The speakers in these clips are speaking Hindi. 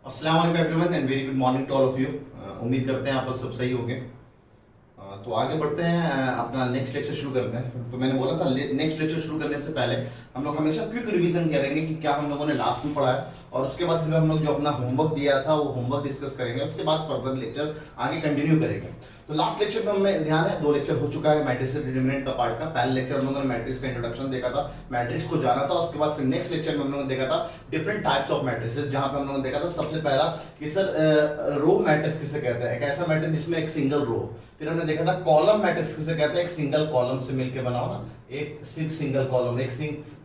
अस्सलाम वालेकुम everyone and very good morning to all of you. उम्मीद करते हैं आप लोग सब सही होंगे। तो आगे बढ़ते हैं, अपना नेक्स्ट लेक्चर शुरू करते हैं। तो मैंने बोला था नेक्स्ट लेक्चर शुरू करने से पहले हम लोग हमेशा क्विक रिवीजन करेंगे कि क्या हम लोगों ने लास्ट में पढ़ा है, और उसके बाद फिर हम लोग जो अपना होमवर्क दिया था वो होमवर्क डिस्कस करेंगे। उसके बाद फर्दर लेक्चर आगे कंटिन्यू करेंगे। तो लास्ट लेक्चर में हमें ध्यान है 2 लेक्चर हो चुका है मैट्रिक्स डिटरमिनेंट का पार्ट का। पहले लेक्चर हम लोगों ने मैट्रिक्स का इंट्रोडक्शन देखा था, मैट्रिक्स को जाना था। उसके बाद फिर नेक्स्ट लेक्चर में हम लोगों ने देखा था डिफरेंट टाइप्स ऑफ मैट्रिसेस, जहां पे हम लोगों ने देखा था सबसे पहला कि सर रो मैट्रिक्स किसे कहते हैं, एक ऐसा मैट्रिक्स जिसमें एक सिंगल रो। फिर हमने देखा था कॉलम मैट्रिक्स किसे कहते हैं, एक सिंगल कॉलम से मिलकर बना हो ना, एक सिर्फ सिंगल कॉलम, एक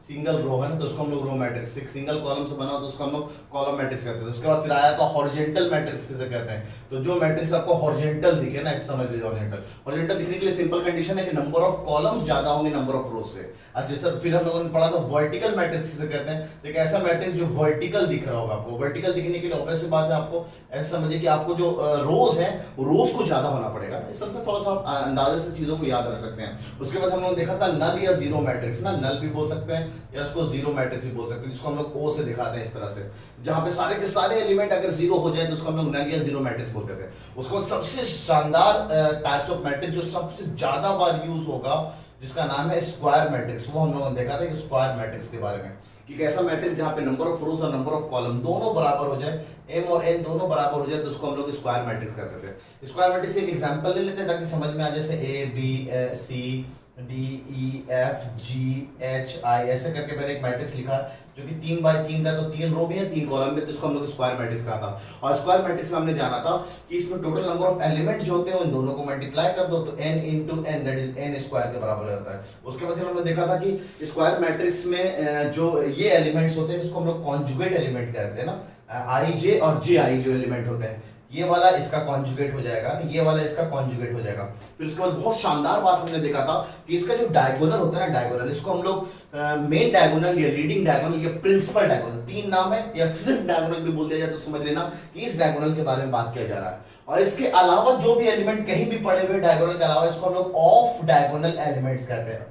सिंगल रो है ना, तो उसको हम लोग रो मैट्रिक्स। एक सिंगल कॉलम से बना हो तो उसको हम लोग कॉलम मैट्रिक्स कहते हैं। उसके बाद फिर आया था हॉरिजॉन्टल मैट्रिक्स किसे कहते हैं, तो जो मैट्रिक्स आपको हॉरिजॉन्टल दिखे ना, इस समझ लीजिए हॉरिजॉन्टल दिखने के लिए सिंपल कंडीशन है कि नंबर ऑफ कॉलम्स ज्यादा होंगे नंबर ऑफ रोज से। अच्छा सर, फिर हम लोगों ने पढ़ा था वर्टिकल मैट्रिक्स किसे कहते हैं, तो एक ऐसा मैट्रिक्स जो वर्टिकल दिख रहा होगा आपको। वर्टिकल दिखने के लिए ऑब्वियस सी बात है, आपको ऐसा समझिए कि आपको जो रोज है रोज को ज्यादा होना पड़ेगा। इस तरह से थोड़ा सा आप अंदाजे से चीजों को याद रख सकते हैं। उसके बाद हम लोग देखा था नल या जीरो मैट्रिक्स ना, नल भी बोल सकते हैं या उसको जीरो मैट्रिक्स भी बोल सकते हैं, जिसको हम लोग ओ से दिखाते हैं इस तरह से, जहां पे सारे के सारे एलिमेंट अगर जीरो हो जाए तो उसको हम लोग नल या जीरो मैट्रिक्स बोलते थे। उसके बाद सबसे शानदार टाइप्स ऑफ मैट्रिक्स जो सबसे ज्यादा बार यूज होगा, जिसका नाम है स्क्वायर मैट्रिक्स, वो हम लोगों ने देखा था कि स्क्वायर मैट्रिक्स के बारे में, कि कैसा मैट्रिक्स जहां पे नंबर ऑफ रोज और नंबर ऑफ कॉलम दोनों बराबर हो जाए, एम और एन दोनों बराबर हो जाए, तो उसको हम लोग स्क्वायर मैट्रिक्स कहते थे। स्क्वायर मैट्रिक्स एक एग्जांपल ले लेते हैं ताकि समझ में आ जाए, जैसे A B C D E F G H I ऐसे करके मैंने एक मैट्रिक्स लिखा जो कि 3 बाय 3 का, तो 3 रो भी है 3 कॉलम भी, तो इसको हम लोग स्क्वायर मैट्रिक्स कहा था। और स्क्वायर मैट्रिक्स में हमने जाना था कि इसमें टोटल नंबर ऑफ एलिमेंट जो होते हैं उन दोनों को मल्टीप्लाई कर दो तो n into n that is n square के बराबर हो जाता है। उसके बाद हमने देखा था कि स्क्वायर मैट्रिक्स में जो ये एलिमेंट्स होते हैं जिसको हम लोग कॉन्जुगेट एलिमेंट कहते हैं ना, आई जे और जे आई जो एलिमेंट होते हैं, ये वाला इसका कॉन्जुगेट हो जाएगा, ये वाला इसका कॉन्जुगेट हो जाएगा। फिर उसके बाद बहुत शानदार बात हमने देखा था कि इसका जो डायगोनल होता है ना, डायगोनल, इसको हम लोग मेन डायगोनल या लीडिंग डायगोनल या प्रिंसिपल डायगोनल, 3 नाम है, या सिर्फ डायगोनल भी बोल दिया जाए तो समझ लेना कि इस डायगोनल के बारे में बात किया जा रहा है। और इसके अलावा जो भी एलिमेंट कहीं भी पड़े हुए डायगोनल के अलावा, इसको हम लोग ऑफ डायगोनल एलिमेंट्स कहते हैं।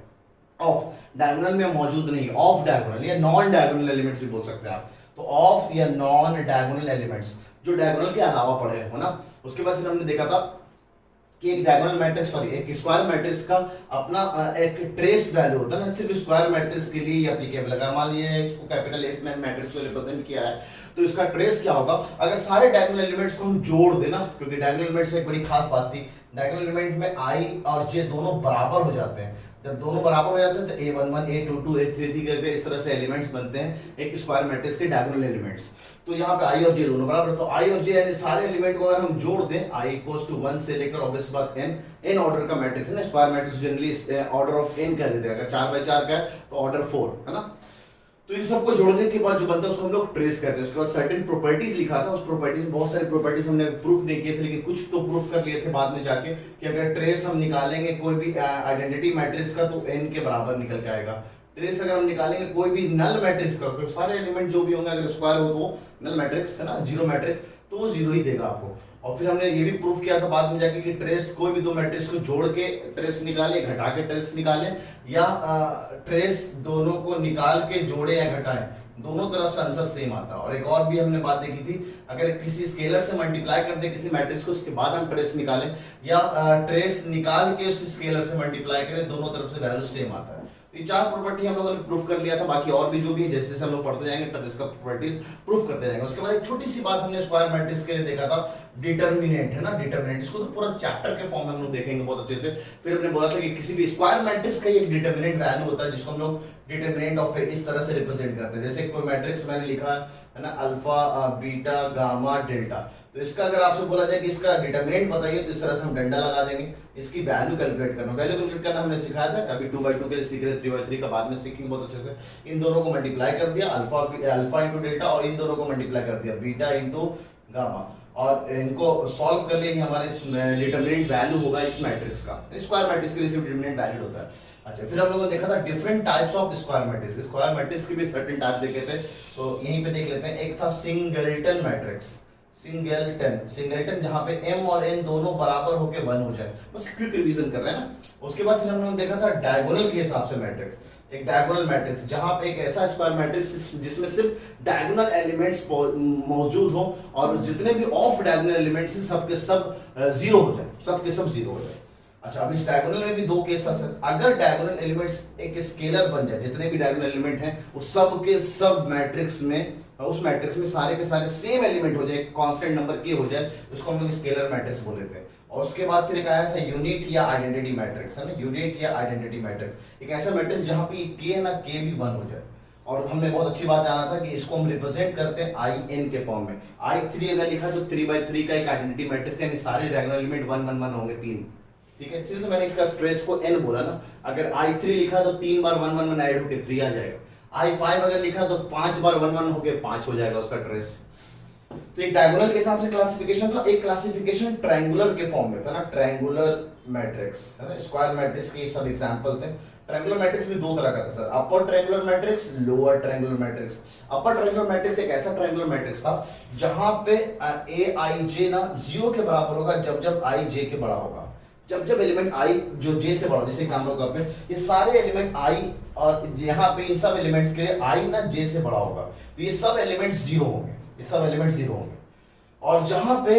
ऑफ डायगोनल में मौजूद नहीं, ऑफ डायगोनल या नॉन डायगोनल एलिमेंट्स भी बोल सकते हैं आप। तो ऑफ या नॉन डायगोनल एलिमेंट्स जो डायगोनल के अलावा पड़े हो ना। उसके बाद फिर हमने देखा था कि एक डायगोनल मैट्रिक्स, सॉरी एक स्क्वायर मैट्रिक्स का अपना एक ट्रेस वैल्यू होता है ना, सिर्फ स्क्वायर मैट्रिक्स के लिए एप्लीकेबल है। मान लीजिए इसको कैपिटल एस में मैट्रिक्स को रिप्रेजेंट किया है, तो इसका ट्रेस क्या होगा, अगर सारे डायगोनल एलिमेंट्स को हम जोड़ दें ना, क्योंकि डायगोनल एलिमेंट्स में एक बड़ी खास बात थी, डायगोनल एलिमेंट में आई और जे दोनों बराबर हो जाते हैं। जब दोनों बराबर हो जाते हैं तो a11 a22 a33 करके इस तरह से एलिमेंट्स बनते हैं एक स्क्वायर मैट्रिक्स के डायगोनल एलिमेंट्स। तो यहाँ पे आई और जे दोनों बराबर, तो आई और जे यानी सारे एलिमेंट को अगर हम जोड़ दें, i इक्वल्स टू 1 से लेकर ऑब्वियस बात n ऑर्डर का मैट्रिक्स है ना, square matrix generally order of n कर देते हैं, अगर 4 बाय 4 का है तो ऑर्डर 4 है ना। तो इन सबको जोड़ने के बाद जो बनता है उसको हम लोग ट्रेस करते हैं। उसके बाद सर्टेन प्रॉपर्टीज लिखा था, उस प्रॉपर्टीज में बहुत सारी प्रॉपर्टीज हमने प्रूफ नहीं किए थे, लेकिन कुछ तो प्रूफ कर लिए थे बाद में जाके, कि अगर ट्रेस हम निकालेंगे कोई भी आइडेंटिटी मैट्रिक्स का तो n के बराबर निकल के आएगा। ट्रेस अगर हम निकालेंगे कोई भी नल मैट्रिक्स का, क्योंकि सारे एलिमेंट जो भी होंगे अगर स्क्वायर हो तो नल मैट्रिक्स है ना, जीरो मैट्रिक्स, तो वो जीरो ही देगा आपको। और फिर हमने ये भी प्रूफ किया था बाद में जाके कि ट्रेस कोई भी 2 मैट्रिक्स को जोड़ के ट्रेस निकाले, घटा के ट्रेस निकाले, या ट्रेस दोनों को निकाल के जोड़े या घटाएं, दोनों तरफ से आंसर सेम आता है। और एक और भी हमने बात देखी थी, अगर किसी स्केलर से मल्टीप्लाई कर दे किसी मैट्रिक्स को, उसके बाद हम ट्रेस निकालें, या ट्रेस निकाल के उस स्केलर से मल्टीप्लाई करें, दोनों तरफ से वैल्यू सेम आता है। तो ये 4 प्रॉपर्टी हम लोगों ने प्रूफ कर लिया था। बाकी और भी जो भी है, जैसे जैसे हम लोग पढ़ते जाएंगे तब इसका प्रॉपर्टीज प्रूफ करते जाएंगे। उसके बाद एक छोटी सी बात हमने स्क्वायर मैट्रिक्स के लिए देखा था, डिटरमिनेंट है ना, डिटरमिनेंट, इसको तो पूरा चैप्टर के फॉर्म में हम लोग देखेंगे बहुत अच्छे से। फिर हमने बोला था कि किसी भी स्क्वायर मैट्रिक्स का एक डिटरमिनेंट वैल्यू होता है, जिसको हम लोग डिटरमिनेंट ऑफ इस तरह से रिप्रेजेंट करते हैं। जैसे कोई मैट्रिक्स मैंने लिखा है ना, अल्फा बीटा गामा डेल्टा, तो इसका अगर आपसे बोला जाए कि इसका डिटरमिनेंट बताइए, तो इस तरह से हम डंडा लगा देंगे। इसकी वैल्यू कैलकुलेट करना, वैल्यू कैलकुलेट करना हमने सिखाया था, अभी 2/2 के लिए सीख रहे, 3/3 का बाद में सीखेंगे बहुत अच्छे से। इन दोनों को मल्टीप्लाई कर दिया, अल्फा इंटू डेल्टा, और इन दोनों को मल्टीप्लाई कर दिया बीटा इंटू गामा, और इनको सॉल्व कर लिया कि हमारे डिटरमिनेंट वैल्यू होगा इस मैट्रिक्स का। स्क्वायर मैट्रिक्स के लिए सिर्फ डिटरमिनेंट वैल्यू होता है। अच्छा, फिर हम लोगों ने देखा था different types of square matrix, square matrix के भी सर्टेन टाइप देखे थे, तो यहीं पे देख लेते हैं। एक था सिंगलटन मैट्रिक्स, सिंगलटन जहां पे m और n दोनों बराबर होके 1 हो जाए, बस क्विक रिवीजन कर रहे हैं ना। उसके बाद फिर हम लोगों ने देखा था डायगोनल के हिसाब से मैट्रिक्स, एक डायगोनल मैट्रिक्स, जहां पे एक ऐसा स्क्वायर मैट्रिक्स जिसमें सिर्फ डायगोनल एलिमेंट्स मौजूद हो और जितने भी ऑफ डायगोनल एलिमेंट्स हैं सबके सब जीरो हो जाए, सबके सब जीरो हो जाए। अच्छा, अब इस डायगोनल में भी दो केस था सर। अगर डायगोनल एलिमेंट्स एक स्केलर बन जाए, जितने भी डायगोनल एलिमेंट हैं वो सब के सब मैट्रिक्स में, उस मैट्रिक्स में सारे के सारे सेम एलिमेंट हो जाए, कांस्टेंट नंबर के हो जाए, उसको हम लोग स्केलर मैट्रिक्स बोल देते हैं। और उसके बाद फिर एक आया था यूनिट या आइडेंटिटी मैट्रिक्स, है ना, यूनिट या आइडेंटिटी मैट्रिक्स, एक ऐसा मैट्रिक्स जहां पे के ना के भी 1 हो जाए। और हमने बहुत अच्छी बात जाना था कि इसको हम रिप्रेजेंट करते हैं आई एन के फॉर्म में। आई 3 अगर लिखा तो 3/3 का एक आइडेंटिटी मैट्रिक्स है, यानी सारे डायगोनल एलिमेंट 1 1 1 होंगे 3। ठीक है, इसलिए तो मैंने इसका स्ट्रेस को n बोला ना। अगर i3 लिखा तो 3 बार 1 1 1 ऐड होके 3 आ जाएगा। i5 अगर लिखा तो 5 बार 1 1 होके 5 हो जाएगा उसका ट्रेस। तो एक डायगोनल के हिसाब से क्लासिफिकेशन था, एक क्लासिफिकेशन ट्रायंगुलर के फॉर्म में था ना, ट्रायंगुलर मैट्रिक्स, है ना। स्क्वायर मैट्रिक्स के सब एग्जांपल थे। ट्रायंगुलर मैट्रिक्स भी दो तरह का था सर, अपर triangular matrix, lower triangular matrix. अपर ट्रायंगुलर मैट्रिक्स एक ऐसा ट्रायंगुलर मैट्रिक्स था जहां पे ए आई जे ना 0 के बराबर होगा जब जब आई जे के बड़ा होगा। जब जब एलिमेंट आई जो जे से बड़ा, जैसे एग्जांपल के तौर पे ये सारे एलिमेंट आई और यहाँ पे इन सब एलिमेंट्स के लिए आई ना जे से बड़ा होगा, तो ये सब एलिमेंट्स 0 होंगे, ये सब एलिमेंट्स 0 होंगे। और जहां पे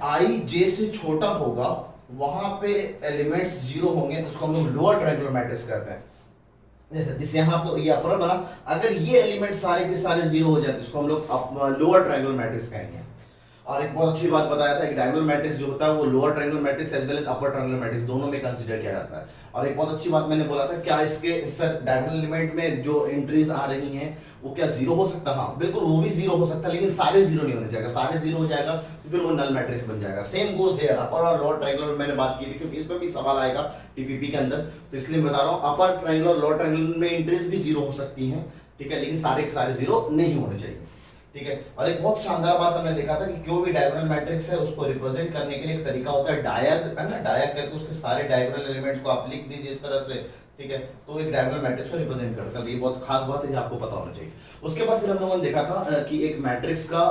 आई जे से छोटा होगा वहां पे एलिमेंट्स 0 होंगे, तो उसको हम लोग लोअर ट्रायंगुलर मैट्रिक्स कहते हैं। जैसे यहाँ तो ये अपर बना, अगर ये एलिमेंट सारे के सारे 0 हो जाए तो इसको हम लोग लोअर ट्रायंगुलर मैट्रिक्स कहेंगे। और एक बहुत अच्छी बात बताया था कि डायगोनल मैट्रिक्स जो होता है वो lower triangular matrix as well as upper triangular matrix दोनों में कंसीडर किया जाता है। और एक बहुत अच्छी बात मैंने बोला था, क्या इसके सर डायगोनल एलिमेंट में जो एंट्रीज आ रही हैं वो क्या 0 हो सकता है? हाँ बिल्कुल, वो भी 0 हो सकता है, लेकिन सारे 0 नहीं होने चाहिए। सारे 0 हो जाएगा तो फिर वो नल मैट्रिक्स बन जाएगा। सेम गोज हियर, अपर और लोअर ट्रायंगुलर मैंने बात की थी क्योंकि इस पर भी सवाल आएगा टीपीपी के अंदर, तो इसलिए बता रहा हूँ अपर ट्रायंगुलर लोअर ट्रायंगुलर में एंट्रीज भी 0 हो सकती हैं, ठीक है, लेकिन सारे के सारे 0 नहीं होने चाहिए। ठीक है, और एक बहुत शानदार बात हमने देखा था कि क्यों भी डायगोनल मैट्रिक्स है उसको रिप्रेजेंट करने के लिए एक तरीका होता है डायग, है ना, डायग करके उसके सारे डायगोनल एलिमेंट्स को आप लिख दीजिए इस तरह से, ठीक है, तो एक डायगोनल मैट्रिक्स को रिप्रेजेंट करता है। ये बहुत खास बात है जो आपको पता होना चाहिए। उसके बाद फिर हम लोगों ने देखा था कि एक मैट्रिक्स का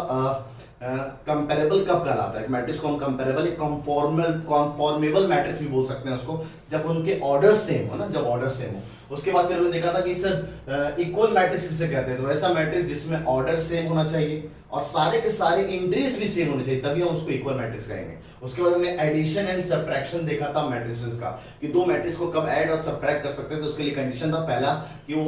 कंपेरेबल कब कहलाता है। मैट्रिक्स को हम कंपेरेबल, कॉन्फॉर्मेबल मैट्रिक्स भी बोल सकते हैं उसको, जब उनके ऑर्डर सेम हो ना, जब ऑर्डर सेम हो। उसके बाद फिर हमने देखा था कि सर इक्वल मैट्रिक्स किसे कहते हैं, तो ऐसा मैट्रिक्स जिसमें ऑर्डर सेम होना चाहिए और सारे के सारे एंट्रीज भी सेम होने चाहिए, तभी हम उसको इक्वल मैट्रिक्स कहेंगे। उसके बाद हमने एडिशन एंड सब्ट्रैक्शन देखा था मैट्रिसेस का, कि दो मैट्रिक्स को कब ऐड और सब्ट्रैक्ट कर सकते हैं। तो उसके लिए कंडीशन था पहला कि वो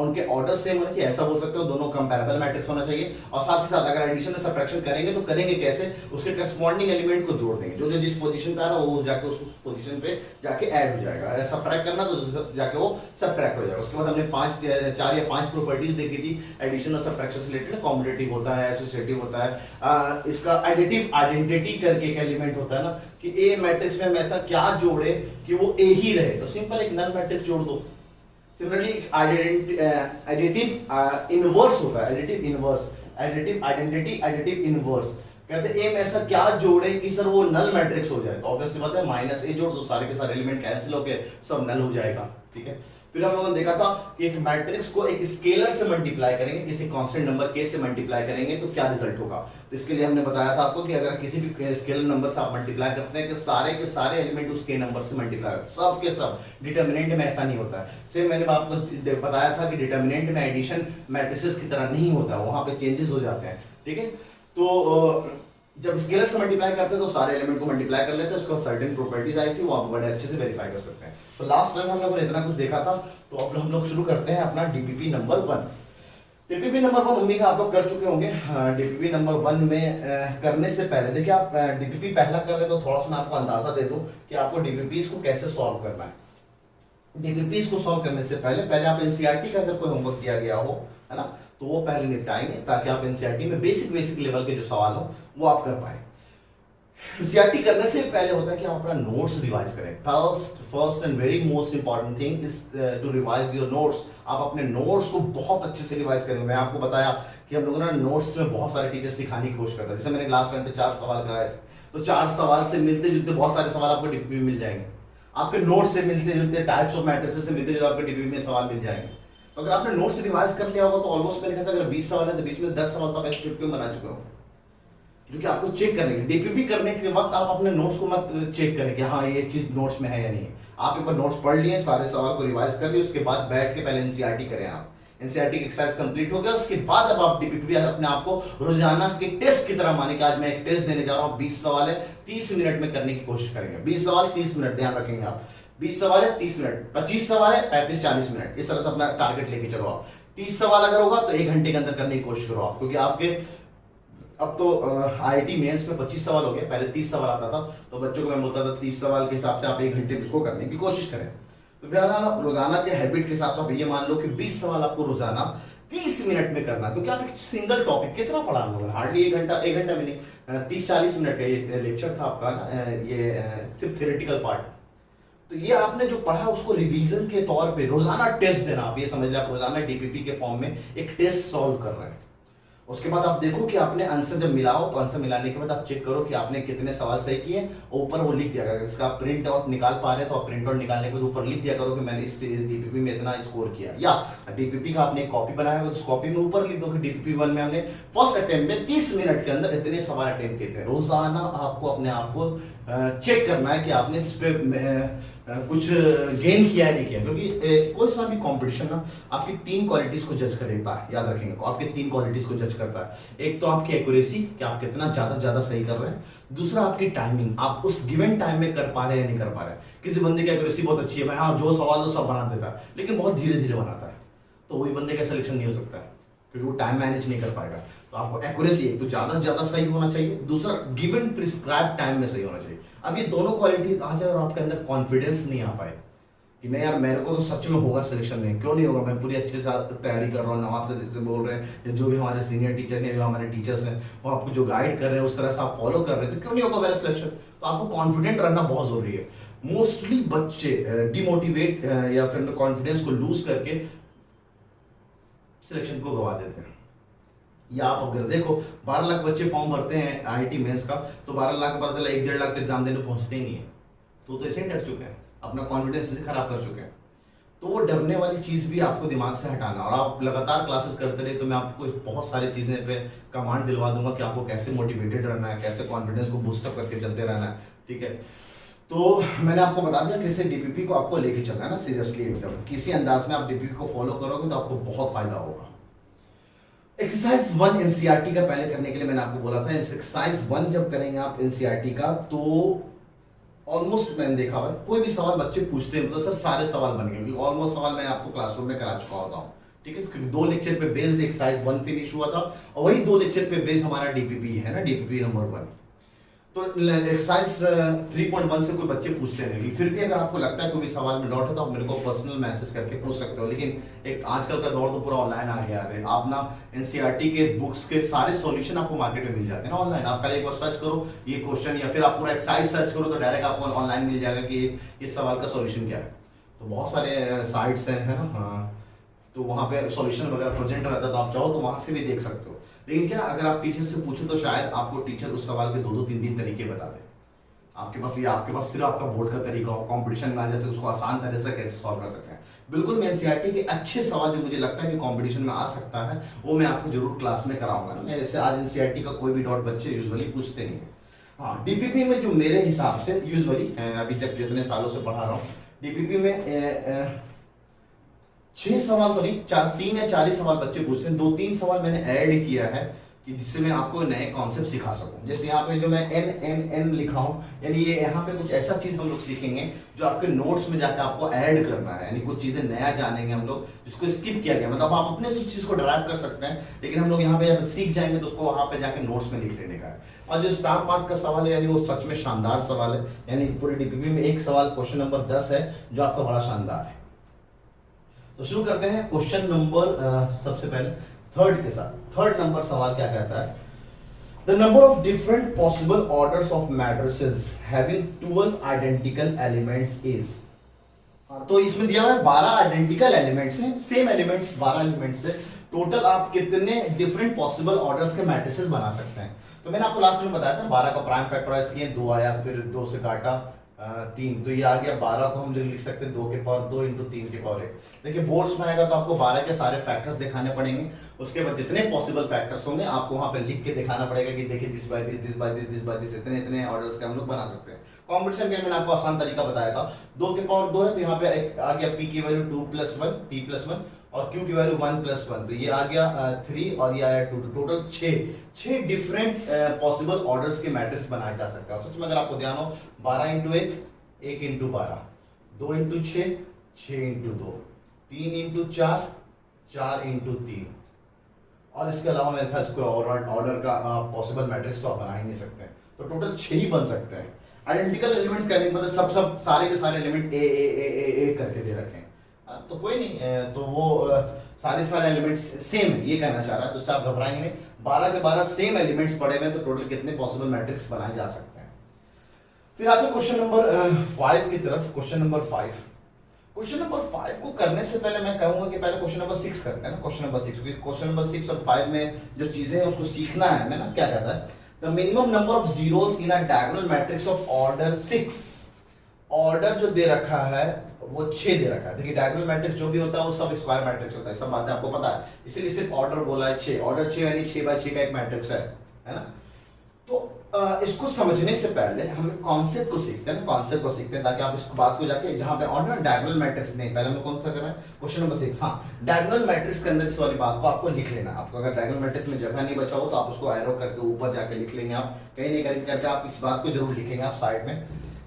उनके ऑर्डर सेम होने चाहिए, ऐसा बोल सकते हो, दोनों कंपैरेबल मैट्रिक्स होना चाहिए। और साथ ही साथ अगर एडिशन और सब्ट्रैक्शन करेंगे तो करेंगे कैसे, उसके करस्पॉन्डिंग एलिमेंट को जोड़ देंगे, जो जो जिस पोजीशन पे आ रहा है वो जाके उस पोजीशन पे जाके ऐड हो जाएगा। सब्ट्रैक्ट करना तो जाके वो सब्ट्रैक्ट हो जाएगा। उसके बाद हमने 4 या 5 प्रॉपर्टीज देखी थी एडिशन और सब्ट्रैक्शन से रिलेटेड। कॉम्पिटिटिव होता है, एसोसिएटिव होता है, इसका एडिटिव आइडेंटिटी करके एक एलिमेंट होता है ना, कि ए मैट्रिक्स में हम ऐसा क्या जोड़े कि वो ए ही रहे, तो सिंपल एक नल मैट्रिक्स जोड़ दो। सिमिलरली एडिटिव इनवर्स होता है, additive inverse, additive identity, additive inverse. कहते हैं ए में ऐसा क्या जोड़े कि सर वो नल मैट्रिक्स हो जाए, तो ऑब्वियसली बात है माइनस ए जोड़ दो, सारे के सारे एलिमेंट कैंसिल होके सब नल हो जाएगा। ठीक है, फिर हम लोगों ने देखा था कि एक मैट्रिक्स को एक स्केलर से मल्टीप्लाई करेंगे, किसी कांस्टेंट नंबर के से मल्टीप्लाई करेंगे तो क्या रिजल्ट होगा। तो इसके लिए हमने बताया था आपको कि अगर किसी भी स्केलर नंबर से आप मल्टीप्लाई करते हैं कि सारे के सारे एलिमेंट उस के नंबर से मल्टीप्लाई होते हैं, सब के सब। डिटर्मिनेंट में ऐसा नहीं होता है। सेम मैंने आपको बताया था कि डिटर्मिनेंट में एडिशन मैट्रिसेस की तरह नहीं होता, वहां पे चेंजेस हो जाते हैं। ठीक है, तो जब स्केलर से मल्टीप्लाई करते हैं तो सारे एलिमेंट को मल्टीप्लाई कर लेते हैं, उसके बाद सर्टेन प्रॉपर्टीज आई थी वो आप बड़े अच्छे से वेरीफाई कर सकते हैं। तो लास्ट टाइम हम लोगों ने इतना कुछ देखा था, तो अब हम लोग शुरू करते हैं अपना डीपीपी नंबर 1। डीपीपी नंबर 1 उम्मीद है आप लोग कर चुके होंगे। डीपीपी नंबर 1 में करने से पहले देखिए, आप डीपीपी पहला कर रहे हैं तो थोड़ा सा मैं आपको अंदाजा दे दूं कि आपको डीपीपी को कैसे सॉल्व करना है। डीपीपी को सॉल्व करने से पहले आप एनसीईआरटी का अगर कोई होमवर्क दिया गया हो, है ना, तो वो पहले निपटाएंगे ताकि आप एनसीईआरटी में बेसिक लेवल के जो सवाल हो वो आप कर पाए। एनसीईआरटी करने से पहले होता है कि आप अपना नोट्स रिवाइज करें। First and very most important thing is to revise your notes. आप अपने नोट्स को बहुत अच्छे से रिवाइज करेंगे। मैं आपको बताया कि हम लोगों ने नोट्स में बहुत सारे टीचर सिखाने की कोशिश करते हैं। जैसे मैंने क्लास 1 पे 4 सवाल कराए थे, तो 4 सवाल से मिलते जुलते बहुत सारे सवाल आपको डीपीपी में मिल जाएंगे। आपके नोट्स से मिलते जुलते टाइप्स ऑफ मैट्रिसेस से मिलते जुलते आपको डीपीपी में सवाल मिल जाएंगे। तो अगर आपने नोट्स रिवाइज कर लिया होगा तो ऑलमोस्ट मेरे ख्याल से अगर 20 सवाल है तो 20 में 10 सवाल तो आप ऐसे चुटकियों बना चुके हो। जो कि आपको चेक करने के डीपीपी करने के वक्त आप अपने नोट्स को मत चेक करें कि हाँ ये चीज नोट्स में है या नहीं। आप एक बार नोट्स पढ़ लिए, सारे सवाल को रिवाइज कर लिए, उसके बाद बैठ के पहले एनसीईआरटी करें। आप एनसीईआरटी की एक्सरसाइज कंप्लीट हो गया, उसके बाद अब आप डीपीपी अपने आप को रोजाना के टेस्ट की तरह माने कि आज मैं एक टेस्ट देने जा रहा हूँ, 20 सवाल है, 30 मिनट में करने की कोशिश करेंगे। 20 सवाल 30 मिनट, ध्यान रखेंगे आप। 20 सवाल है 30 मिनट, 25 सवाल है 35-40 मिनट, इस तरह से अपना टारगेट लेके चलो आप। 30 सवाल अगर होगा तो 1 घंटे के अंदर करने की कोशिश करो आप, क्योंकि आपके अब तो आईआईटी मेंस में 25 सवाल हो गए, पहले 30 सवाल आता था, तो बच्चों को मैं बोलता था 30 सवाल के हिसाब से आप 1 घंटे में उसको करने की कोशिश करें। तो बहरहाल रोजाना के हैबिट के हिसाब से आप ये मान लो कि 20 सवाल आपको रोजाना 30 मिनट में करना, क्योंकि आप एक सिंगल टॉपिक कितना पढ़ा हम लोगों ने, हार्डली 1 घंटा भी नहीं, 30-40 मिनट का ये लेक्चर था आपका ना, ये सिर्फ थ्योरेटिकल पार्ट। तो ये आपने जो पढ़ा उसको रिवीजन के तौर पे रोजाना टेस्ट देना। आप ये समझ लें आप रोजाना डीपीपी के फॉर्म में एक टेस्ट सॉल्व कर रहे हैं। उसके बाद आप देखो कि आपने आंसर जब मिलाओ तो आंसर मिलाने के बाद आप चेक करो कि आपने कितने सवाल सही किए, ऊपर वो लिख दिया करो। इसका आप प्रिंट आउट निकाल पा रहे हैं तो आप प्रिंट आउट निकालने के बाद ऊपर लिख दिया करो कि मैंने इस डीपीपी में इतना स्कोर किया। या डीपीपी का आपने एक कॉपी बनाया है, उस कॉपी में ऊपर लिख दो कि डीपीपी 1 में हमने फर्स्ट अटेम्प्ट में 30 मिनट के अंदर इतने सवाल अटेम्प्ट किए थे। रोजाना आपको अपने आप को चेक करना है कि आपने इस पे कुछ गेन किया है नहीं किया, क्योंकि कोई सा भी कंपटीशन ना आपकी 3 क्वालिटीज को जज करता है, याद रखेंगे। आपके 3 क्वालिटीज को जज करता है। एक तो आपकी एक्यूरेसी कि आप कितना ज्यादा सही कर रहे हैं, दूसरा आपकी टाइमिंग, आप उस गिवन टाइम में कर पा रहे हैं या नहीं कर पा रहे हैं। किसी बंदे की एक्यूरेसी बहुत अच्छी है, मैं हाँ जो सवाल तो सब बना देता है, लेकिन बहुत धीरे धीरे बनाता है, तो वही बंदे का सिलेक्शन नहीं हो सकता है, क्योंकि वो टाइम मैनेज नहीं कर पाएगा। तो आपको एक्यूरेसी एक तो ज्यादा से ज्यादा सही होना चाहिए, दूसरा गिवन प्रिस्क्राइब टाइम में सही होना चाहिए। अब ये दोनों क्वालिटी आ जाए और आपके अंदर कॉन्फिडेंस नहीं आ पाए कि नहीं यार मेरे को तो सच में होगा सिलेक्शन में, क्यों नहीं होगा, मैं पूरी अच्छे से तैयारी कर रहा हूँ, नवाब से जैसे बोल रहे हैं, जो भी हमारे सीनियर टीचर हैं, जो हमारे टीचर्स हैं, वो आपको जो गाइड कर रहे हैं उस तरह से आप फॉलो कर रहे हैं, तो क्यों नहीं होगा मेरा सिलेक्शन। तो आपको कॉन्फिडेंट रहना बहुत जरूरी है। मोस्टली बच्चे डिमोटिवेट या फिर कॉन्फिडेंस को लूज करके सिलेक्शन को गवा देते हैं। या आप अगर देखो 12 लाख बच्चे फॉर्म भरते हैं आईआईटी मेंस का, तो 12 लाख पता चला 1-1.5 लाख तक एग्जाम देने पहुंचते ही नहीं है, तो ऐसे ही डर चुके हैं, अपना कॉन्फिडेंस से खराब कर चुके हैं। तो वो डरने वाली चीज भी आपको दिमाग से हटाना, और आप लगातार क्लासेस करते रहे तो मैं आपको बहुत सारी चीजें पे कमांड दिलवा दूंगा कि आपको कैसे मोटिवेटेड रहना है, कैसे कॉन्फिडेंस को बूस्टअप करके चलते रहना है, ठीक है। तो मैंने आपको बता दिया कैसे डीपीपी को आपको लेके चलना है ना सीरियसली, किसी अंदाज में आप डीपीपी को फॉलो करोगे तो आपको बहुत फायदा होगा। एक्सरसाइज 1 एनसीईआरटी का पहले करने के लिए मैंने आपको बोला था, एक्सरसाइज 1 जब करेंगे आप एनसीईआरटी का, तो ऑलमोस्ट मैंने देखा हुआ कोई भी सवाल बच्चे पूछते हैं, मतलब सर सारे सवाल बन गए, ऑलमोस्ट सवाल मैं आपको क्लासरूम में करा चुका होता हूँ, ठीक है। क्योंकि 2 लेक्चर पे बेस्ड एक्सरसाइज 1 फिनिश हुआ था, और वही 2 लेक्चर पे बेस्ड हमारा डीपीपी है ना, डीपीपी नंबर 1। तो एक्सरसाइज 3.1 से कोई बच्चे पूछते नहीं, फिर भी अगर आपको लगता है कोई भी सवाल में डाउट है तो आप मेरे को पर्सनल मैसेज करके पूछ सकते हो। लेकिन एक आजकल का दौर तो पूरा ऑनलाइन आ गया है, आप ना एनसीईआरटी के बुक्स के सारे सॉल्यूशन आपको मार्केट में मिल जाते हैं ना ऑनलाइन। आप पहले एक बार सर्च करो ये क्वेश्चन, या फिर आप पूरा एक्सरसाइज सर्च करो तो डायरेक्ट आपको ऑनलाइन मिल जाएगा कि इस सवाल का सॉल्यूशन क्या है। तो बहुत सारे साइट्स हैं, है ना, हाँ, तो वहाँ पे सॉल्यूशन वगैरह प्रेजेंट रहता है, तो आप चाहो तो वहाँ से भी देख सकते हो। लेकिन क्या अगर आप टीचर से पूछो तो शायद आपको टीचर उस सवाल के 2-3 तरीके बता दे। आपके पास सिर्फ आपका बोर्ड का तरीका हो, कंपटीशन में आ जाए तो उसको आसान तरह से कैसे सॉल्व कर सकते हैं। बिल्कुल मैं एनसीईआरटी के अच्छे सवाल जो मुझे लगता है कि कंपटीशन में आ सकता है वो मैं आपको जरूर क्लास में कराऊंगा ना। मैं जैसे आज एनसीईआरटी का कोई भी डाउट बच्चे यूजुअली पूछते नहीं है। हाँ, डीपीपी में जो मेरे हिसाब से यूजुअली अभी तक जितने सालों से पढ़ा रहा हूँ, डीपीपी में 6 सवाल तो नहीं, 3 या 4 ही सवाल बच्चे पूछते हैं। 2-3 सवाल मैंने ऐड किया है कि जिससे मैं आपको नए कॉन्सेप्ट सिखा सकूं। जैसे यहाँ पे जो मैं एन लिखा हूँ, यानी ये यहाँ पे कुछ ऐसा चीज हम लोग सीखेंगे जो आपके नोट्स में जाकर आपको ऐड करना है, यानी कुछ चीजें नया जानेंगे हम लोग जिसको स्किप किया गया, मतलब आप अपने उस चीज को ड्राइव कर सकते हैं, लेकिन हम लोग यहाँ पे जब सीख जाएंगे तो उसको वहां पे जाके नोट्स में लिख लेने का है। और जो स्टार मार्क का सवाल है, यानी वो सच में शानदार सवाल है, यानी पूरे डीपीपी में एक सवाल क्वेश्चन नंबर 10 है जो आपका बड़ा शानदार है। तो शुरू करते हैं क्वेश्चन नंबर सबसे पहले 3rd के साथ। 3rd नंबर सवाल क्या कहता है, the number of different possible orders of matrices having 12 identical elements is. तो इसमें दिया हुआ है 12 आइडेंटिकल एलिमेंट्स हैं, सेम एलिमेंट्स 12 एलिमेंट्स से टोटल आप कितने डिफरेंट पॉसिबल ऑर्डर्स के मैट्रिसेस बना सकते हैं। तो मैंने आपको लास्ट में बताया था 12 का प्राइम फैक्टराइज किए, 2 आया, फिर 2 से काटा, 3, तो ये आ गया 12 को हम लिख सकते हैं 2 के पावर 2 इंटू 3 के पावर 1। देखिए बोर्ड्स में आएगा तो आपको 12 के सारे फैक्टर्स दिखाने पड़ेंगे, उसके बाद जितने पॉसिबल फैक्टर्स होंगे आपको वहां पे लिख के दिखाना पड़ेगा कि देखिए this by this, this by this, this by this, इतने इतने ऑर्डर्स के हम लोग बना सकते हैं। कॉम्पिटिशन के मैंने आपको आसान तरीका बताया था, 2 के पावर 2 है तो यहाँ पे आ गया p की वैल्यू 2 + 1 p + 1 और q की वैल्यू 1 + 1, तो ये आ गया 3 और ये आया 2, टोटल 6 डिफरेंट पॉसिबल ऑर्डर्स के मैट्रिक्स बनाए जा सकते हैं। सच में अगर आपको ध्यान हो 12 × 1 1 × 12, 2 × 6 6 × 2, 3 × 4 4 × 3, और इसके अलावा मेरे ख्याल से कोई और ऑर्डर का पॉसिबल मैट्रिक्स तो आप बना ही नहीं सकते हैं, तो टोटल 6 ही बन सकते हैं। आइडेंटिकल एलिमेंट्स कहने के मतलब सब सारे के सारे एलिमेंट ए करके दे रखे हैं, तो कोई नहीं, तो वो सारे एलिमेंट्स सेम है ये कहना चाह रहा है, तो उससे आप घबराएंगे नहीं। 12 के 12 सेम एलिमेंट्स पड़े हुए हैं, तो टोटल कितने पॉसिबल मैट्रिक्स बनाए जा सकते हैं। फिर आते क्वेश्चन नंबर 5 की तरफ। क्वेश्चन नंबर 5 को करने से पहले मैं कहूंगा कि पहले क्वेश्चन नंबर 6 करते हैं ना, क्वेश्चन नंबर 6, क्योंकि क्वेश्चन नंबर 6 और 5 में जो चीजें हैं उसको सीखना है। मैं ना क्या कहता है, the minimum number of zeros in a diagonal matrix of order 6, order जो दे रखा है वो 6 दे रखा है। देखिए डायगोनल मैट्रिक्स जो भी होता है वो सब स्क्वायर मैट्रिक्स होता है, सब बातें आपको पता है, इसीलिए सिर्फ ऑर्डर बोला है 6, ऑर्डर 6 यानी 6/6 का एक मैट्रिक्स है ना। तो इसको समझने से पहले हम कॉन्सेप्ट को सीखते हैं, कॉन्सेप्ट को सीखते हैं ताकि आप इस बात को जाके जहां पे ऑर्डर डायगोनल मैट्रिक्स नहीं, पहले हम कौन सा कर रहे हैं क्वेश्चन नंबर 6, हाँ डायगोनल मैट्रिक्स के अंदर इस वाली बात को आपको लिख लेना। आपको अगर डायगोनल मैट्रिक्स में जगह नहीं बचा हो तो आप उसको एरो करके ऊपर जाके लिख लेंगे, आप कहीं नहीं करेंगे करके आप इस बात को जरूर लिखेंगे। आप साइड में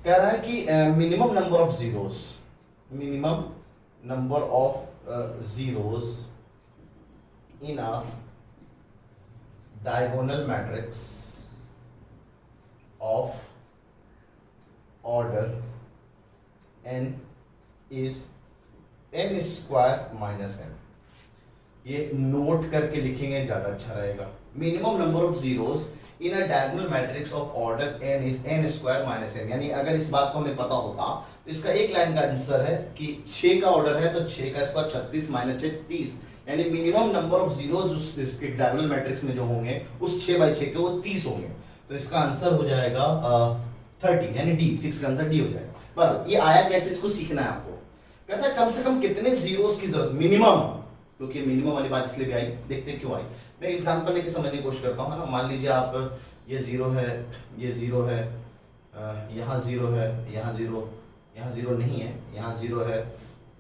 कह रहा है कि minimum number of zeros, minimum number of zeros in a diagonal matrix of order n is n square minus n। ये नोट करके लिखेंगे ज्यादा अच्छा रहेगा। Minimum number of zeros in a diagonal matrix of order n is n square minus n, यानी अगर इस बात को हमें पता होता तो इसका एक लाइन का आंसर है कि 6 का ऑर्डर है तो 6 का स्क्वायर 36 माइनस 6 30, यानी मिनिमम नंबर ऑफ जीरोस उसके डायगोनल मैट्रिक्स में जो होंगे उस 6/6 के वो 30 होंगे, तो इसका आंसर हो जाएगा 30, यानी डी, 6 का आंसर डी हो जाएगा। पर ये आया कैसे, इसको सीखना है आपको। कहता है कम से कम कितने जीरोस की जरूरत, मिनिमम, क्योंकि मिनिमम वाली बात इसलिए भी आई, देखते हैं क्यों आई। मैं एग्जांपल लेके समझने की कोशिश करता हूँ ना। मान लीजिए आप ये 0 है, ये 0 है, यहाँ 0 है, यहाँ 0, यहाँ 0 नहीं है, यहाँ 0 है,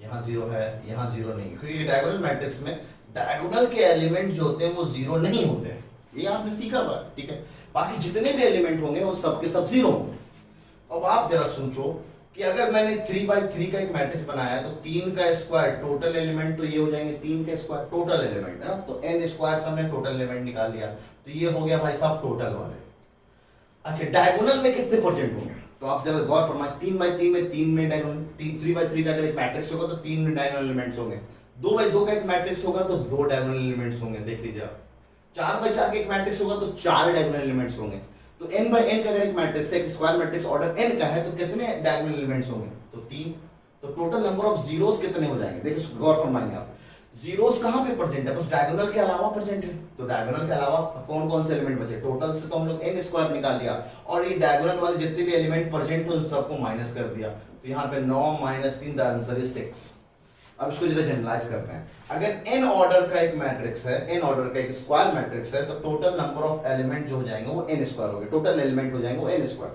यहाँ 0 है, यहाँ 0 नहीं, क्योंकि डायगोनल मैट्रिक्स में डायगोनल के एलिमेंट जो होते हैं वो 0 नहीं होते हैं, ये आपने सीखा हुआ, ठीक है। बाकी जितने भी एलिमेंट होंगे वो सब के सब 0 होंगे। तो अब आप जरा सोचो कि अगर मैंने 3/3 का एक मैट्रिक्स बनाया तो 3 का स्क्वायर टोटल एलिमेंट तो ये हो जाएंगे 3 के स्क्वायर टोटल एलिमेंट है, तो n स्क्वायर से हमने टोटल एलिमेंट निकाल लिया, तो ये हो गया भाई साहब टोटल वाले। अच्छा डायगोनल में कितने परसेंट होंगे, तो आप जरा गौर फरमाएं, 3/3 में 3 में डायगोनल, 3/3 का अगर एक मैट्रिक्स होगा तो 3 में डायगोनल एलिमेंट्स होंगे, 2/2 का एक मैट्रिक्स होगा तो 2 डायगोनल एलिमेंट्स होंगे, देख लीजिए आप। 4/4 का एक मैट्रिक्स होगा तो 4 डायगोनल एलिमेंट्स होंगे। तो n/n का अगर एक मैट्रिक्स है, एक स्क्वायर मैट्रिक्स ऑर्डर n का है तो कितने डायगोनल एलिमेंट्स होंगे, तो 3। तो टोटल नंबर ऑफ जीरोस कितने हो जाएंगे, देखिए गौर फरमाएंगे आप। जीरोस कहां पे प्रेजेंट है, बस डायगोनल के अलावा प्रेजेंट है, तो डायगोनल के अलावा कौन कौन से एलिमेंट बचे, टोटल से तो हम लोग n स्क्वायर निकाल लिया, और ये डायगोनल वाले जितने भी एलिमेंट प्रेजेंट थे उन सबको माइनस कर दिया, तो यहाँ पे 9 - 3 द आंसर इज 6। अब इसको जरा जनरलाइज करते हैं, अगर n ऑर्डर का एक मैट्रिक्स है, n ऑर्डर का एक स्क्वायर मैट्रिक्स है, तो टोटल नंबर ऑफ एलिमेंट जो हो जाएंगे वो n स्क्वायर होंगे, टोटल एलिमेंट हो जाएंगे वो n स्क्वायर।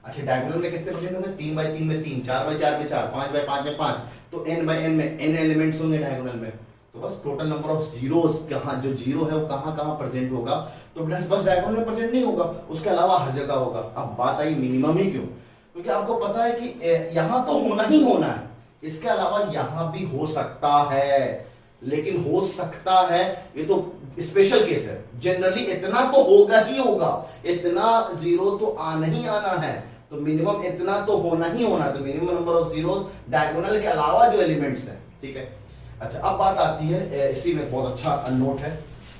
अच्छा डायगोनल में कितने परसेंट होंगे, 3/3 में 3, 4/4 में 4, 5/5 में 5, तो n/n में n एलिमेंट्स होंगे डायगोनल में, तो बस टोटल नंबर ऑफ जीरोस कहां, जो जीरो है वो कहां कहां प्रेजेंट होगा, तो बस डायगोनल में प्रेजेंट नहीं होगा, उसके अलावा हर जगह होगा। अब बात आई मिनिमम ही क्यों, क्योंकि आपको पता है कि यहां तो होना ही होना है, इसके अलावा यहां भी हो सकता है, लेकिन हो सकता है ये तो स्पेशल केस है, जनरली इतना तो होगा ही होगा, इतना जीरो तो आना ही आना है, तो मिनिमम इतना तो होना ही होना है, तो minimum number of zeros diagonal के अलावा जो एलिमेंट्स हैं, ठीक है। अच्छा अब बात आती है, इसी में बहुत अच्छा नोट है,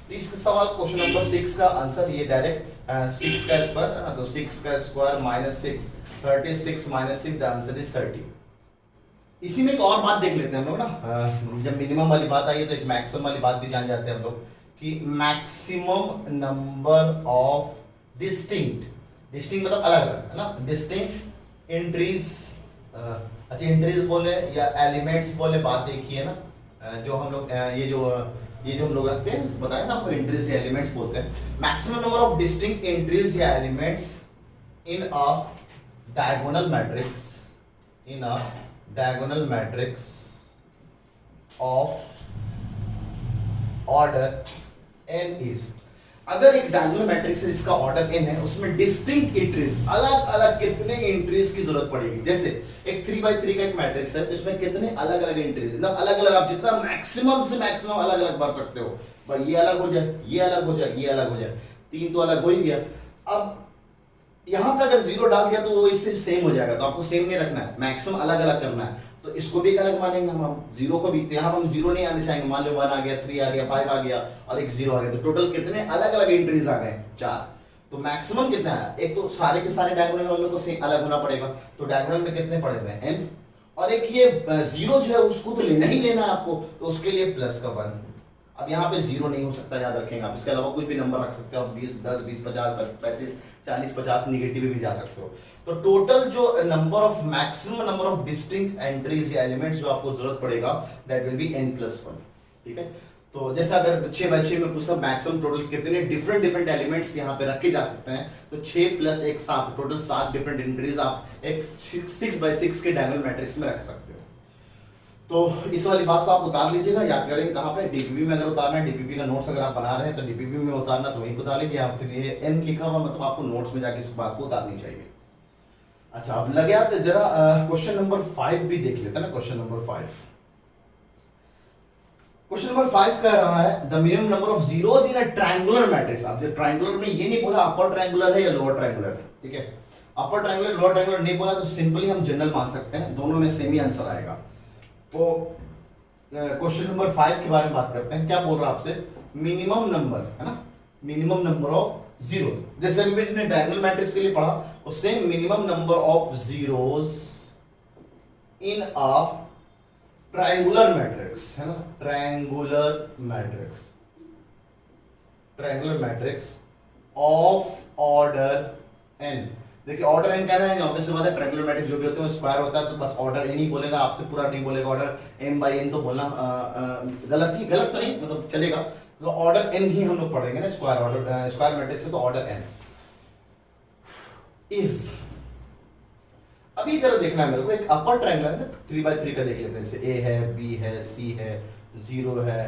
तो इसका सवाल क्वेश्चन नंबर 6 का आंसर ये डायरेक्ट 6 का स्क्वायर है ना, तो 6 का square minus 6, 36 minus 6 the answer is 30। इसी में एक और बात देख लेते हैं हम लोग ना, जब मिनिमम वाली बात आई है तो एक मैक्सिमम वाली बात भी जान जाते हैं हम लोग कि मैक्सिमम नंबर ऑफ डिस्टिंक्ट मतलब अलग अलग है ना, डिस्टिंक्ट एंट्रीज, अच्छा एंट्रीज बोले या एलिमेंट्स बोले बात एक ही है ना। जो हम लोग ये जो हम लोग रखते हैं बताया ना आपको, एंट्रीज या एलिमेंट्स बोलते हैं। Maximum number of distinct entries या elements in a diagonal matrix, in a diagonal matrix of order n is, अगर एक डायगोनल मैट्रिक्स है जिसका ऑर्डर n है, उसमें डिस्टिंक्ट एंट्रीज, अलग अलग कितने एंट्रीज की जरूरत पड़ेगी। जैसे एक 3x3 का एक मैट्रिक्स है, इसमें कितने अलग अलग एंट्रीज, मतलब अलग अलग, आप जितना मैक्सिमम से मैक्सिमम अलग अलग भर सकते हो भाई। ये अलग हो जाए, ये अलग हो जाए, ये अलग हो जाए, 3 तो अलग हो ही गया। अब यहां पे अगर 0 डाल दिया तो वो इससे सेम हो जाएगा, तो आपको सेम नहीं रखना है, मैक्सिमम अलग अलग करना है। तो इसको भी एक अलग मानेंगे हम 0 को भी, तो यहाँ हम 0 नहीं आने चाहेंगे। मान लो 1 आ गया, 3 आ गया, 5 आ गया और एक 0 आ गया, तो टोटल कितने अलग अलग एंट्रीज आ गए, 4। तो मैक्सिमम कितना है, एक तो सारे के सारे डायगोनल वालों को अलग होना पड़ेगा, तो डायगोनल में कितने पड़े हुए हैं n, और एक ये 0 जो है उसको तो लेना ही लेना है आपको, तो उसके लिए प्लस का 1। अब यहाँ पे 0 नहीं हो सकता, याद रखेंगे आप, इसके अलावा कोई भी नंबर रख सकते हो आप, 20 10 20 50 35 40 50 निगेटिव भी जा सकते हो। तो टोटल जो number of maximum number of distinct entries या एलिमेंट्स जो आपको जरूरत पड़ेगा, दैट विल बी n+1। ठीक है, तो जैसा अगर 6x6 में पूछता मैक्सिमम टोटल कितने डिफरेंट डिफरेंट एलिमेंट्स यहाँ पे रखे जा सकते हैं, तो 6 + 1 7, टोटल 7 डिफरेंट एंट्रीज आप एक 6x6 के डायगोनल मैट्रिक्स में रख सकते हो। तो इस वाली बात को आप उतार लीजिएगा, याद करेंगे कहाँ पे, डीपीपी में अगर उतारना है, डीपीपी का नोट्स अगर आप बना रहे हैं तो डीपीपी में उतारना, तो वहीं उतार लीजिए आप। फिर ये n लिखा हुआ मतलब आपको नोट्स में जाके इस बात को उतारनी चाहिए। अच्छा, अब लगे आप जरा क्वेश्चन नंबर 5 भी देख लेते हैं ना। क्वेश्चन नंबर 5, क्वेश्चन नंबर 5 कह रहा है the minimum number of zeros in a triangular matrix. अब जो ट्रायंगुलर में ये नहीं बोला अपर ट्रायंगुलर है या लोअर ट्रायंगुलर है, ठीक है, अपर ट्रायंगुलर लोअर ट्रायंगुलर नहीं बोला तो सिंपली हम जनरल मान सकते हैं, दोनों में सेम ही आंसर आएगा। तो क्वेश्चन नंबर 5 के बारे में बात करते हैं। क्या बोल रहा है आपसे, मिनिमम नंबर है ना, मिनिमम नंबर ऑफ जीरो, जैसे अभी मैंने डायगोनल मैट्रिक्स के लिए पढ़ा, और same minimum number of zeros in a triangular matrix है ना, triangular matrix, triangular matrix of order n। देखिए ऑर्डर n कहना है, ऑब्वियस सी बात है, ट्रायंगुलर मैट्रिक्स जो भी होते हैं स्क्वायर होता है, तो बस ऑर्डर n ही बोलेगा, आपसे पूरा नहीं बोलेगा। ऑर्डर m/n तो बोलना गलत तो नहीं, मतलब चलेगा, तो ऑर्डर n ही हम लोग पढ़ेंगे ना, स्क्वायर ऑर्डर, स्क्वायर मैट्रिक्स है तो ऑर्डर n इज। अभी इधर देखना है मेरे को, एक अपर ट्रायंगुलर है ना, 3x3 का देख लेते हैं। जैसे a है, b है, c है, 0 है,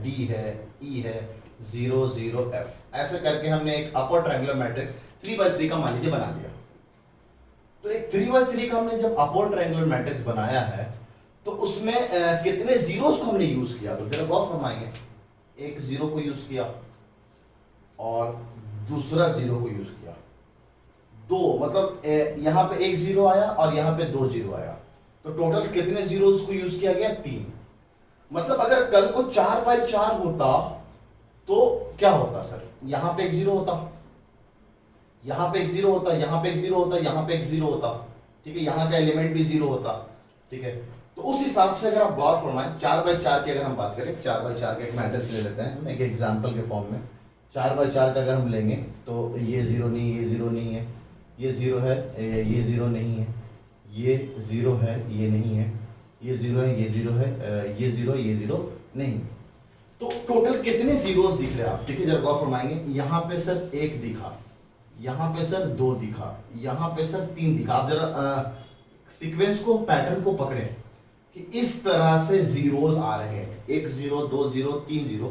d है, e है, 0 0 f, ऐसे करके हमने एक अपर ट्रायंगुलर मैट्रिक्स 3x3 का मान लीजिए बना दिया। तो एक 3x3 का हमने जब अपर ट्रायंगुलर मैट्रिक्स बनाया है, तो उसमें कितने जीरोस को हमने यूज किया, तो जरा गौर फरमाएंगे। एक 0 को यूज किया और दूसरा 0 को यूज किया, दो, मतलब यहां पे एक 0 आया और यहां पे 2 0 आया, तो टोटल कितने जीरोस को यूज किया गया, 3। मतलब अगर कल को 4x4 होता तो क्या होता सर, यहां पे एक 0 होता, यहां पे एक 0 होता, यहां पे एक 0 होता, यहां पे एक 0 होता, ठीक है, यहां का एलिमेंट भी 0 होता, ठीक है। तो उस हिसाब से अगर आप गौर फरमाएं, 4x4 की अगर हम बात करें, 4x4 का एक मैट्रिक्स ले लेते हैं एक एग्जांपल के फॉर्म में। 4x4 का अगर हम लेंगे तो ये 0 नहीं, ये 0 नहीं है, ये 0 है, ये 0 नहीं है, ये 0 है, ये नहीं है, ये 0 है, ये 0 है, ये 0, ये 0 नहीं। तो टोटल कितने जीरोस दिख रहे हैं आप, देखिए जरा गौर फरमाएंगे। यहां पे सर 1 दिखा, यहां पे सर 2 दिखा, यहां पे सर 3 दिखा। आप जरा सीक्वेंस को, पैटर्न को पकड़े कि इस तरह से जीरोस आ रहे हैं, 1 0 2 0 3 0।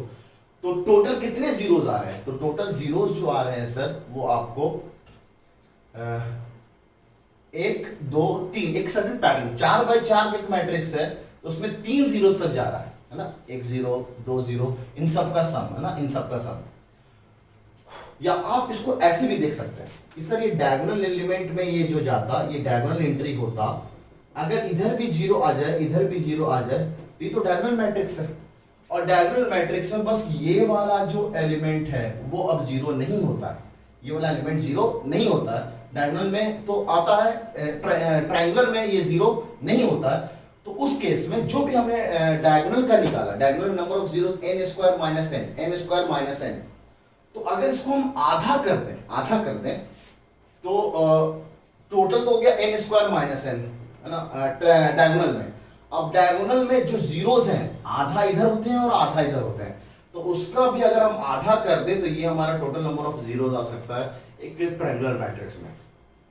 तो टोटल कितने जीरोस आ रहे हैं, तो टोटल जीरोस जो आ रहे हैं सर वो आपको 1 2 3, एक सडन पैटर्न, 4x4 एक मैट्रिक्स है तो उसमें 3 जीरो तक जा रहा है ना, 1 0 2 0, इन सब का सम है ना, इन सब का सम। या आप इसको ऐसे भी देख सकते हैं कि सर ये डायगोनल एलिमेंट में ये जो जाता, ये डायगोनल एंट्री होता, अगर इधर भी 0 आ जाए, इधर भी 0 आ जाए, तो ये तो डायगोनल मैट्रिक्स है। और डायगोनल मैट्रिक्स में बस ये वाला जो एलिमेंट है वो अब 0 नहीं होता है, ये वाला एलिमेंट 0 नहीं होता है। डायगोनल में तो आता है, ट्रायंगुलर में ये 0 नहीं होता है। तो उस केस में जो भी हमने डायगोनल का निकाला, diagonal number of zeros n² - n, तो अगर इसको हम आधा कर दें, तो टोटल तो हो गया n स्क्वायर माइनस n, है ना, डायगोनल में। अब डायगोनल में जो जीरोस हैं आधा इधर होते हैं और आधा इधर होते हैं, तो उसका भी अगर हम आधा कर दें तो ये हमारा टोटल नंबर ऑफ जीरोस आ सकता है एक ट्रायंगुलर मैट्रिक्स में,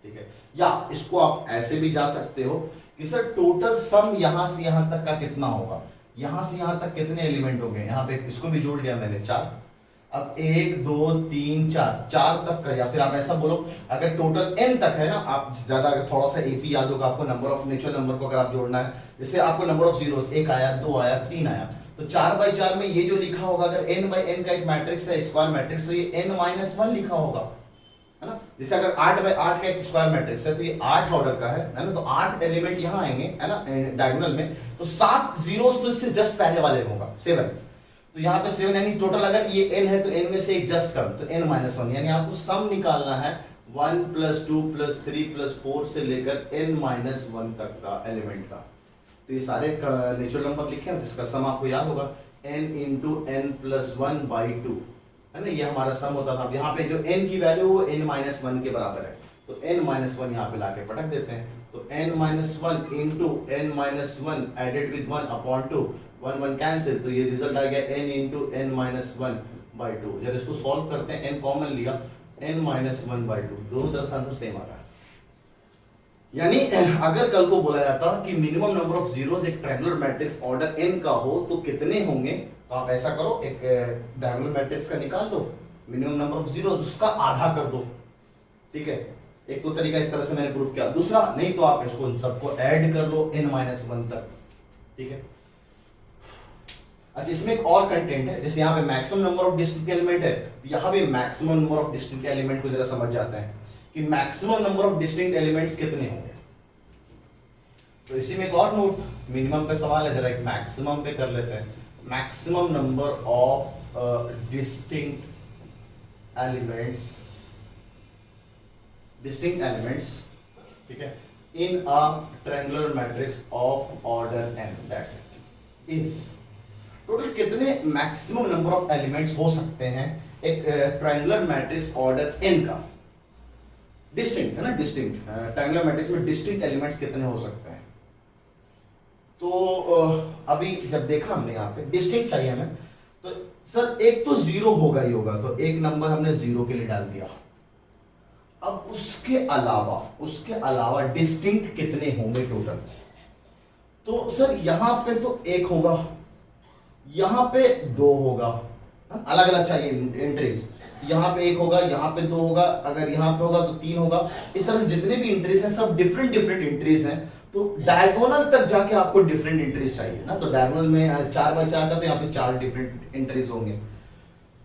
ठीक है। या इसको आप ऐसे भी जा सकते हो कि सर टोटल सम यहां से यहां तक का कितना होगा, यहां से यहां तक कितने एलिमेंट हो गए, यहां पे इसको भी जोड़ लिया मैंने 4। अब 1 2 3 4 4 तक का, या फिर आप ऐसा बोलो अगर टोटल n तक है ना, आप ज्यादा अगर थोड़ा सा एपी याद होगा आपको, नंबर ऑफ नेचुरल नंबर को अगर आप जोड़ना है, जैसे आपको नंबर ऑफ जीरोस 1 आया 2 आया 3 आया, तो 4/4 में ये जो लिखा होगा, अगर n/n का एक मैट्रिक्स है स्क्वायर मैट्रिक्स, तो ये n-1 लिखा होगा, है ना। जैसे अगर 8/8 का एक स्क्वायर मैट्रिक्स है तो ये 8 ऑर्डर का है ना, तो 8 एलिमेंट यहां आएंगे, है ना, डायगोनल में, तो 7 जीरोस तो इससे जस्ट पहले वाले होगा 7, तो यहाँ पे 7 यानी टोटल अगर ये n है तो n में से एक जस्ट कम, तो n-1, यानी आपको सम निकालना है 1 + 2 + 3 + 4 से लेकर n-1 तक का एलिमेंट का। तो ये सारे नेचुरल नंबर लिखे हैं, जिसका सम आपको याद होगा n × n + 1/2, है ना, ये हमारा सम होता था। अब यहाँ पे जो n की वैल्यू वो n-1 के बराबर है, तो n-1 यहाँ पे लाके पटक देते हैं, तो n-1 × n-1 added with 1/2, 1 1 cancel, तो ये रिजल्ट आ गया n × n-1/2। जब इसको सॉल्व करते हैं n कॉमन लिया, n-1/2, दोनों तरफ से आंसर सेम आ रहा है। यानी अगर कल को बोला जाता कि मिनिमम नंबर ऑफ जीरोस एक ट्रायंगुलर मैट्रिक्स ऑर्डर n का हो तो कितने होंगे, तो आप ऐसा करो, एक डायगोनल मैट्रिक्स का निकाल लो मिनिमम नंबर ऑफ जीरोस, उसका आधा कर दो, ठीक है। एक तो तरीका इस तरह से मैंने प्रूफ किया, दूसरा नहीं तो आप इसको सबको ऐड कर लो n-1 तक, ठीक है। अच्छा, इसमें एक और कंटेंट है, जैसे यहाँ पे maximum number of distinct element है, यहाँ पे maximum number of distinct element को जरा समझ जाते हैं कि maximum number of distinct elements कितने होंगे। तो इसी में एक और नोट, मिनिमम पे सवाल है, जरा एक मैक्सिमम पे कर लेते हैं। Maximum number of distinct elements, ठीक है, in a triangular matrix of order n, that's it, is total कितने मैक्सिमम नंबर ऑफ एलिमेंट्स हो सकते हैं एक ट्रायंगुलर मैट्रिक्स ऑर्डर n का, डिस्टिंक्ट, है ना, डिस्टिंक्ट ट्रायंगुलर मैट्रिक्स में डिस्टिंक्ट एलिमेंट्स कितने हो सकते हैं। तो अभी जब देखा हमने यहाँ पे डिस्टिंक्ट चाहिए हमें, तो सर एक तो जीरो होगा ही होगा, तो एक नंबर हमने जीरो के लिए डाल दिया। अब उसके अलावा डिस्टिंक्ट कितने होंगे टोटल, तो सर यहां पे तो एक होगा, यहां पे 2 होगा, अलग अलग चाहिए एंट्रीज, यहाँ पे 1 होगा, यहाँ पे 2 होगा, अगर यहाँ पे होगा तो 3 होगा, इस तरह से जितने भी एंट्रीज हैं सब डिफरेंट एंट्रीज हैं। तो डायगोनल तक जाके आपको डिफरेंट एंट्रीज चाहिए ना, तो डायगोनल में 4/4 का, तो यहाँ पे 4 डिफरेंट एंट्रीज होंगे,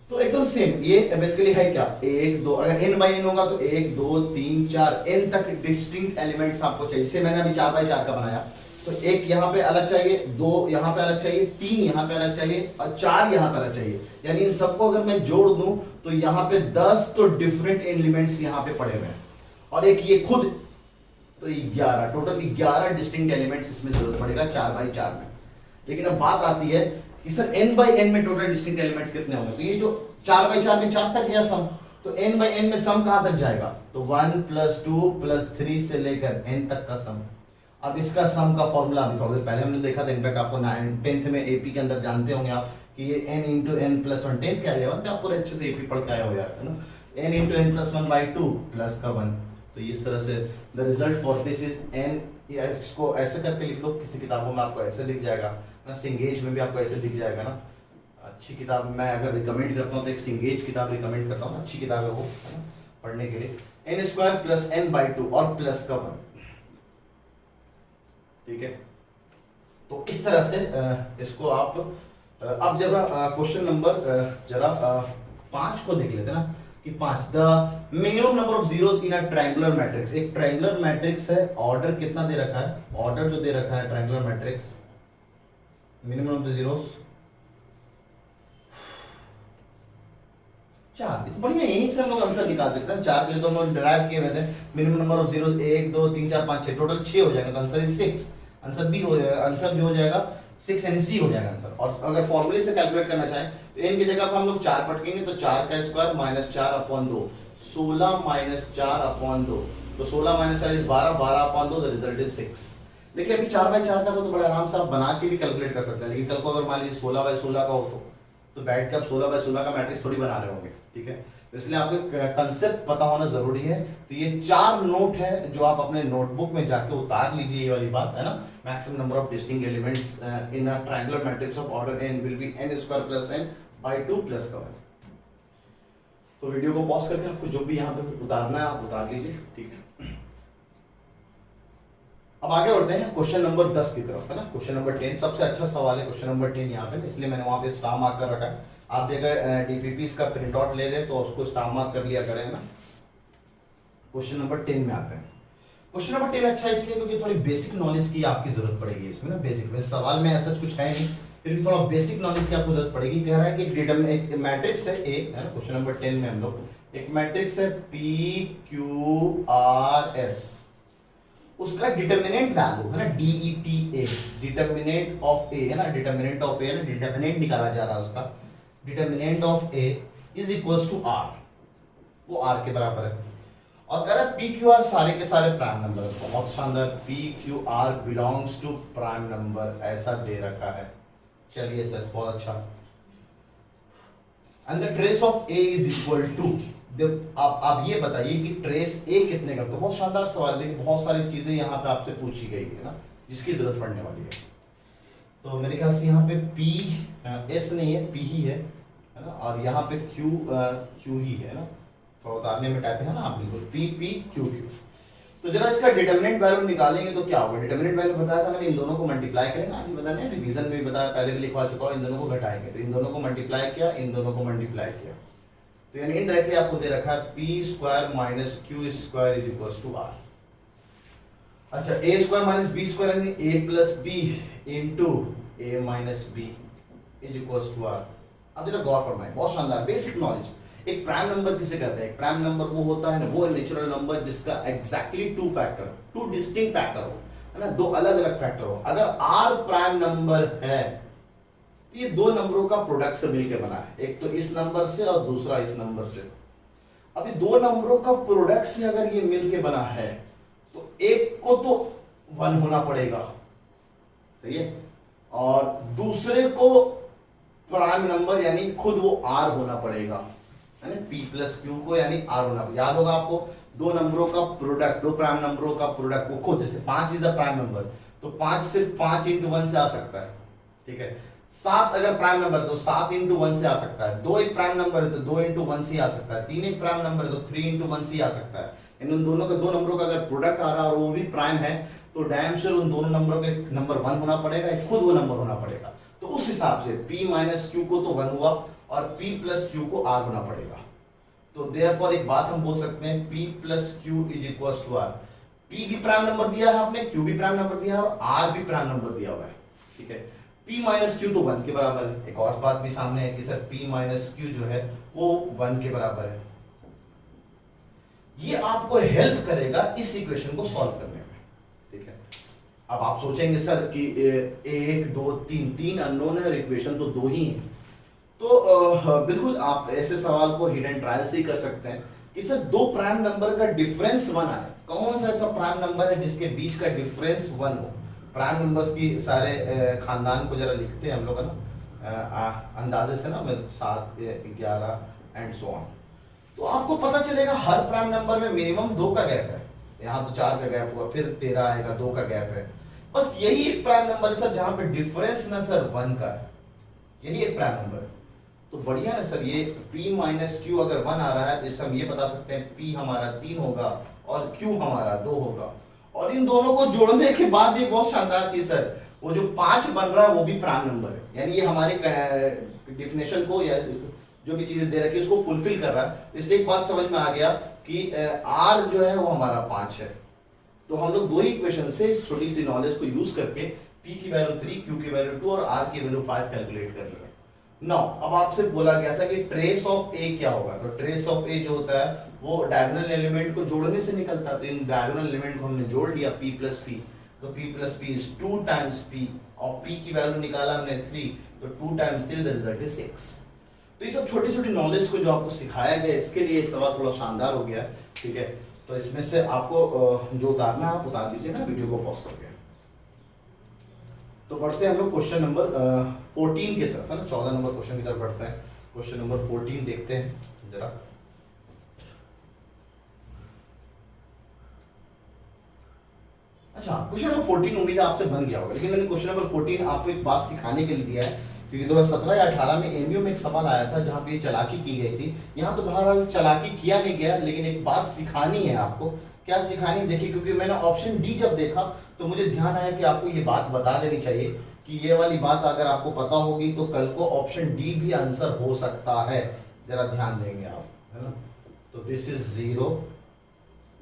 तो एकदम सेम। ये बेसिकली है क्या, 1 2, अगर n/n होगा तो 1 2 3 4 n तक डिस्टिंक्ट एलिमेंट्स आपको चाहिए। इसे मैंने अभी 4/4 का बनाया, तो 1 यहाँ पे अलग चाहिए, 2 यहाँ पे अलग चाहिए, 3 यहाँ पे अलग चाहिए और 4 यहाँ पे अलग चाहिए। यानी इन सबको अगर मैं जोड़ दूं तो यहाँ पे 10 तो डिफरेंट एलिमेंट्स यहाँ पे पड़े हुए हैं, और एक ये खुद, तो 11, टोटल 11 डिस्टिंक्ट एलिमेंट्स इसमें जरूरत पड़ेगा 4/4 में। लेकिन अब बात आती है कि सर n/n में टोटल डिस्टिंक्ट एलिमेंट्स कितने होंगे, तो ये जो 4/4 में 4 तक गया सम, तो n/n में सम कहां तक जाएगा, तो 1 + 2 + 3 से लेकर n तक का सम। अब इसका सम का फॉर्मूला अभी थोड़ी देर पहले हमने देखा था, इनफैक्ट आपको 10th में एपी के अंदर जानते होंगे आप कि ये n × n + 1, 10th क्या 11th में आप पूरे अच्छे से एपी पढ़ के आए हो यार, है ना, n × n + 1/2 प्लस का 1। तो इस तरह से the result for this is n, इसको ऐसे करके लिख लो, किसी किताबों में आपको ऐसे लिख जाएगा ना, सिंगेज में भी आपको ऐसे दिख जाएगा ना। अच्छी किताब मैं अगर रिकमेंड करता हूँ तो एक सिंगेज किताब रिकमेंड करता हूँ, अच्छी किताब है वो, है ना, पढ़ने के लिए। n² + n/2 और प्लस का 1, ठीक है। तो इस तरह से इसको आप अब जरा क्वेश्चन नंबर जरा 5 को देख लेते हैं ना, कि 5 the minimum number of zeros in a triangular matrix. एक ट्रायंगुलर मैट्रिक्स है, ऑर्डर कितना दे रखा है, ऑर्डर जो दे रखा है triangular matrix, minimum of the zeros 4। तो बढ़िया, यहीं से हम लोग आंसर निकाल सकते हैं। 4 के लिए तो हम लोग डिराइव किए हुए थे, minimum number of zeros 1 2 3 4 5 6, total 6 हो जाएगा, तो आंसर इज 6। आंसर बी हो जाएगा, आंसर जो हो जाएगा 6 यानी सी हो जाएगा आंसर। और अगर फॉर्मूले से कैलकुलेट करना चाहें तो n की जगह पर हम लोग 4 पटकेंगे, तो 4 का स्क्वायर -4/2, 16 - 4/2 तो 16 minus 40 12, 12 upon 2, the result is 6। देखिए अभी 4/4 का तो बड़ा आराम से आप बना के भी कैलकुलेट कर सकते हैं, लेकिन कल को अगर मान लीजिए 16/16 का हो तो बैठ के आप 16/16 का मैट्रिक्स थोड़ी बना रहे होंगे, ठीक है। इसलिए आपको कंसेप्ट पता होना जरूरी है। तो ये 4 नोट है जो आप अपने नोटबुक में जाके उतार लीजिए, ये वाली बात है ना। Maximum number of distinct elements in a triangular matrix of order n will be n square plus n by 2 plus का 1। तो वीडियो को पॉज करके आपको जो भी यहाँ पे उतारना है आप उतार लीजिए, ठीक है। अब आगे बढ़ते हैं क्वेश्चन नंबर 10 की तरफ, है ना। क्वेश्चन नंबर 10 सबसे अच्छा सवाल है, क्वेश्चन नंबर 10 यहाँ पे, इसलिए मैंने वहां पे स्टार मार्क कर रखा है। आप भी अगर डीपीपी का प्रिंट आउट ले रहे हैं तो उसको स्टार मार्क कर लिया करें ना। क्वेश्चन नंबर 10 में आते हैं। क्वेश्चन नंबर 10 अच्छा इसलिए क्योंकि थोड़ी बेसिक नॉलेज की आपकी जरूरत पड़ेगी इसमें ना। बेसिक वैसे सवाल में ऐसा कुछ है नहीं, फिर भी थोड़ा बेसिक नॉलेज की आपको जरूरत पड़ेगी। कह रहा है कि एक मैट्रिक्स है ए, है ना। क्वेश्चन नंबर 10 में हम लोग एक मैट्रिक्स है PQRS, उसका डिटर्मिनेंट वैल्यू है ना DETA, डिटर्मिनेंट ऑफ ए है ना, डिटर्मिनेंट ऑफ ए है ना, डिटर्मिनेंट निकाला जा रहा है उसका। Determinant of A is equals to R, वो आर के बराबर है। और कह रहा है PQR सारे के सारे प्राइम नंबर, बहुत शानदार। PQR belongs to prime number, ऐसा दे रखा है। चलिए सर बहुत अच्छा। And the trace of A is equal to, आप ये बताइए कि ट्रेस ए कितने का। तो बहुत शानदार सवाल, देखिए बहुत सारी चीजें यहाँ पे आपसे पूछी गई है ना जिसकी जरूरत पड़ने वाली है। तो मेरे ख्याल से यहाँ पे पी एस नहीं है, पी ही है ना। और यहाँ पे क्यू ही है ना, थोड़ा उतारने में टाइप है ना आप बिल्कुल, पी पी क्यू क्यू। तो जरा इसका डिटर्मिनेंट वैल्यू निकालेंगे तो क्या होगा। डिटर्मिनेंट वैल्यू बताया था मैंने, इन दोनों को मल्टीप्लाई करेंगे। आज ही बताया, रिवीजन में भी बताया, पहले भी लिखवा चुका हूँ। इन दोनों को घटाएंगे तो इन दोनों को मल्टीप्लाई किया, इन दोनों को मल्टीप्लाई किया, तो यानी इनडायरेक्टली आपको दे रखा है P square minus Q square is equal to R. अच्छा, A square minus B square यानी A plus B into A minus B is equal to R. अब जरा गौर फरमाए, बहुत शानदार बेसिक नॉलेज। एक प्राइम नंबर किसे कहते हैं। एक प्राइम नंबर वो होता है ना, वो नेचुरल नंबर जिसका exactly two factor, two distinct factor हो, है ना, दो अलग अलग फैक्टर हो। अगर आर प्राइम नंबर है तो ये दो नंबरों का प्रोडक्ट से मिलकर बना है, एक तो इस नंबर से और दूसरा इस नंबर से। अभी दो नंबरों का प्रोडक्ट से अगर ये मिलके बना है तो एक को तो 1 होना पड़ेगा, सही है, और दूसरे को प्राइम नंबर यानी खुद वो r होना पड़ेगा, है ना। p प्लस क्यू को यानी r होना, याद होगा आपको, दो नंबरों का प्रोडक्ट, दो प्राइम नंबरों का प्रोडक्ट वो खुद, जैसे 5 इज अ प्राइम नंबर तो 5 सिर्फ 5 इंटू 1 से आ सकता है, ठीक है। 7 अगर प्राइम नंबर है तो 7 इंटू 1 से आ सकता है। 2 एक प्राइम नंबर है तो 2 इंटू 1 से आ सकता है। 3 एक प्राइम नंबर है तो 3 इंटू 1 से आ सकता है। इन दोनों का, दो नंबरों का अगर प्रोडक्ट आ रहा है और वो भी प्राइम है तो डैम श्योर उन दोनों नंबरों के नंबर 1 होना पड़ेगा, एक खुद वो नंबर होना पड़ेगा। तो उस हिसाब से p माइनस क्यू को तो 1 हुआ और p प्लस क्यू को r होना पड़ेगा। तो देयरफॉर एक बात हम बोल सकते हैं p plus Q is equal to r। p भी प्राइम नंबर दिया है आपने, q भी प्राइम नंबर दिया है और r भी प्राइम नंबर दिया हुआ है, ठीक है। p माइनस क्यू तो 1 के बराबर है। एक और बात भी सामने है कि सर p माइनस क्यू जो है वो 1 के बराबर है। ये आपको हेल्प करेगा इस इक्वेशन को सॉल्व करने में, ठीक है। अब आप सोचेंगे सर कि 1 2 3 3 अननोन है और इक्वेशन तो 2 ही है। तो बिल्कुल आप ऐसे सवाल को हिडन ट्रायल से ही कर सकते हैं कि सर दो प्राइम नंबर का डिफरेंस 1 आए। कौन सा ऐसा प्राइम नंबर है जिसके बीच का डिफरेंस 1 हो। प्राइम नंबर्स की सारे खानदान को जरा लिखते हैं हम लोग, है ना, अंदाजे से ना, 7 11 एंड सो ऑन। तो आपको पता चलेगा हर प्राइम नंबर में मिनिमम 2 का गैप है। यहाँ तो 4 का गैप हुआ, फिर 13 आएगा, 2 का गैप है। बस यही एक प्राइम नंबर है सर जहां पे डिफरेंस ना सर 1 का है, यही एक प्राइम नंबर है। तो बढ़िया है सर, ये p माइनस क्यू अगर 1 आ रहा है तो इससे हम ये बता सकते हैं p हमारा 3 होगा और q हमारा 2 होगा। और इन दोनों को जोड़ने के बाद भी बहुत शानदार चीज सर, वो जो 5 बन रहा है वो भी प्राइम नंबर है। यानी ये हमारे डिफिनेशन को या जो भी चीजें दे रखी है उसको फुलफिल कर रहा है। इसलिए एक बात समझ में आ गया कि r जो है वो हमारा 5 है। तो हम लोग दो ही इक्वेशन से इस छोटी सी नॉलेज को यूज करके p की वैल्यू 3, q की वैल्यू 2 और r की वैल्यू 5 कैलकुलेट कर लेंगे। नाउ अब आपसे बोला गया था कि ट्रेस ऑफ a क्या होगा। तो ट्रेस ऑफ a जो होता है वो डायगोनल एलिमेंट को जोड़ने से निकलता है। तो इन डायगोनल एलिमेंट को हमने जोड़ लिया p प्लस p, तो p plus p is 2 times p और p की वैल्यू निकाला हमने 3, तो 2 टाइम्स 3 द रिजल्ट इज 6। तो ये सब छोटी छोटी नॉलेज को जो आपको सिखाया गया इसके लिए सवाल थोड़ा शानदार हो गया है, ठीक है। तो इसमें से आपको जो उतारना है आप उतार दीजिए ना वीडियो को पॉज करके। तो बढ़ते हैं हम लोग क्वेश्चन नंबर 14 की तरफ, है ना, 14 नंबर क्वेश्चन की तरफ बढ़ते हैं। क्वेश्चन नंबर 14 देखते हैं जरा। अच्छा, क्वेश्चन नंबर 14 उम्मीद है आपसे बन गया होगा, लेकिन मैंने क्वेश्चन नंबर 14 आपको एक बात सिखाने के लिए दिया है, क्योंकि 2017 या 18 में एमयू में एक सवाल आया था जहां पे ये चालाकी की गई थी। यहाँ तो बहरहाल चालाकी किया नहीं गया, लेकिन एक बात सिखानी है आपको। क्या सिखानी, देखिए, क्योंकि मैंने ऑप्शन डी जब देखा तो मुझे ध्यान आया कि आपको ये बात बता देनी चाहिए कि ये वाली बात अगर आपको पता होगी तो कल को ऑप्शन डी भी आंसर हो सकता है। जरा ध्यान देंगे आप, है ना। तो दिस इज 0,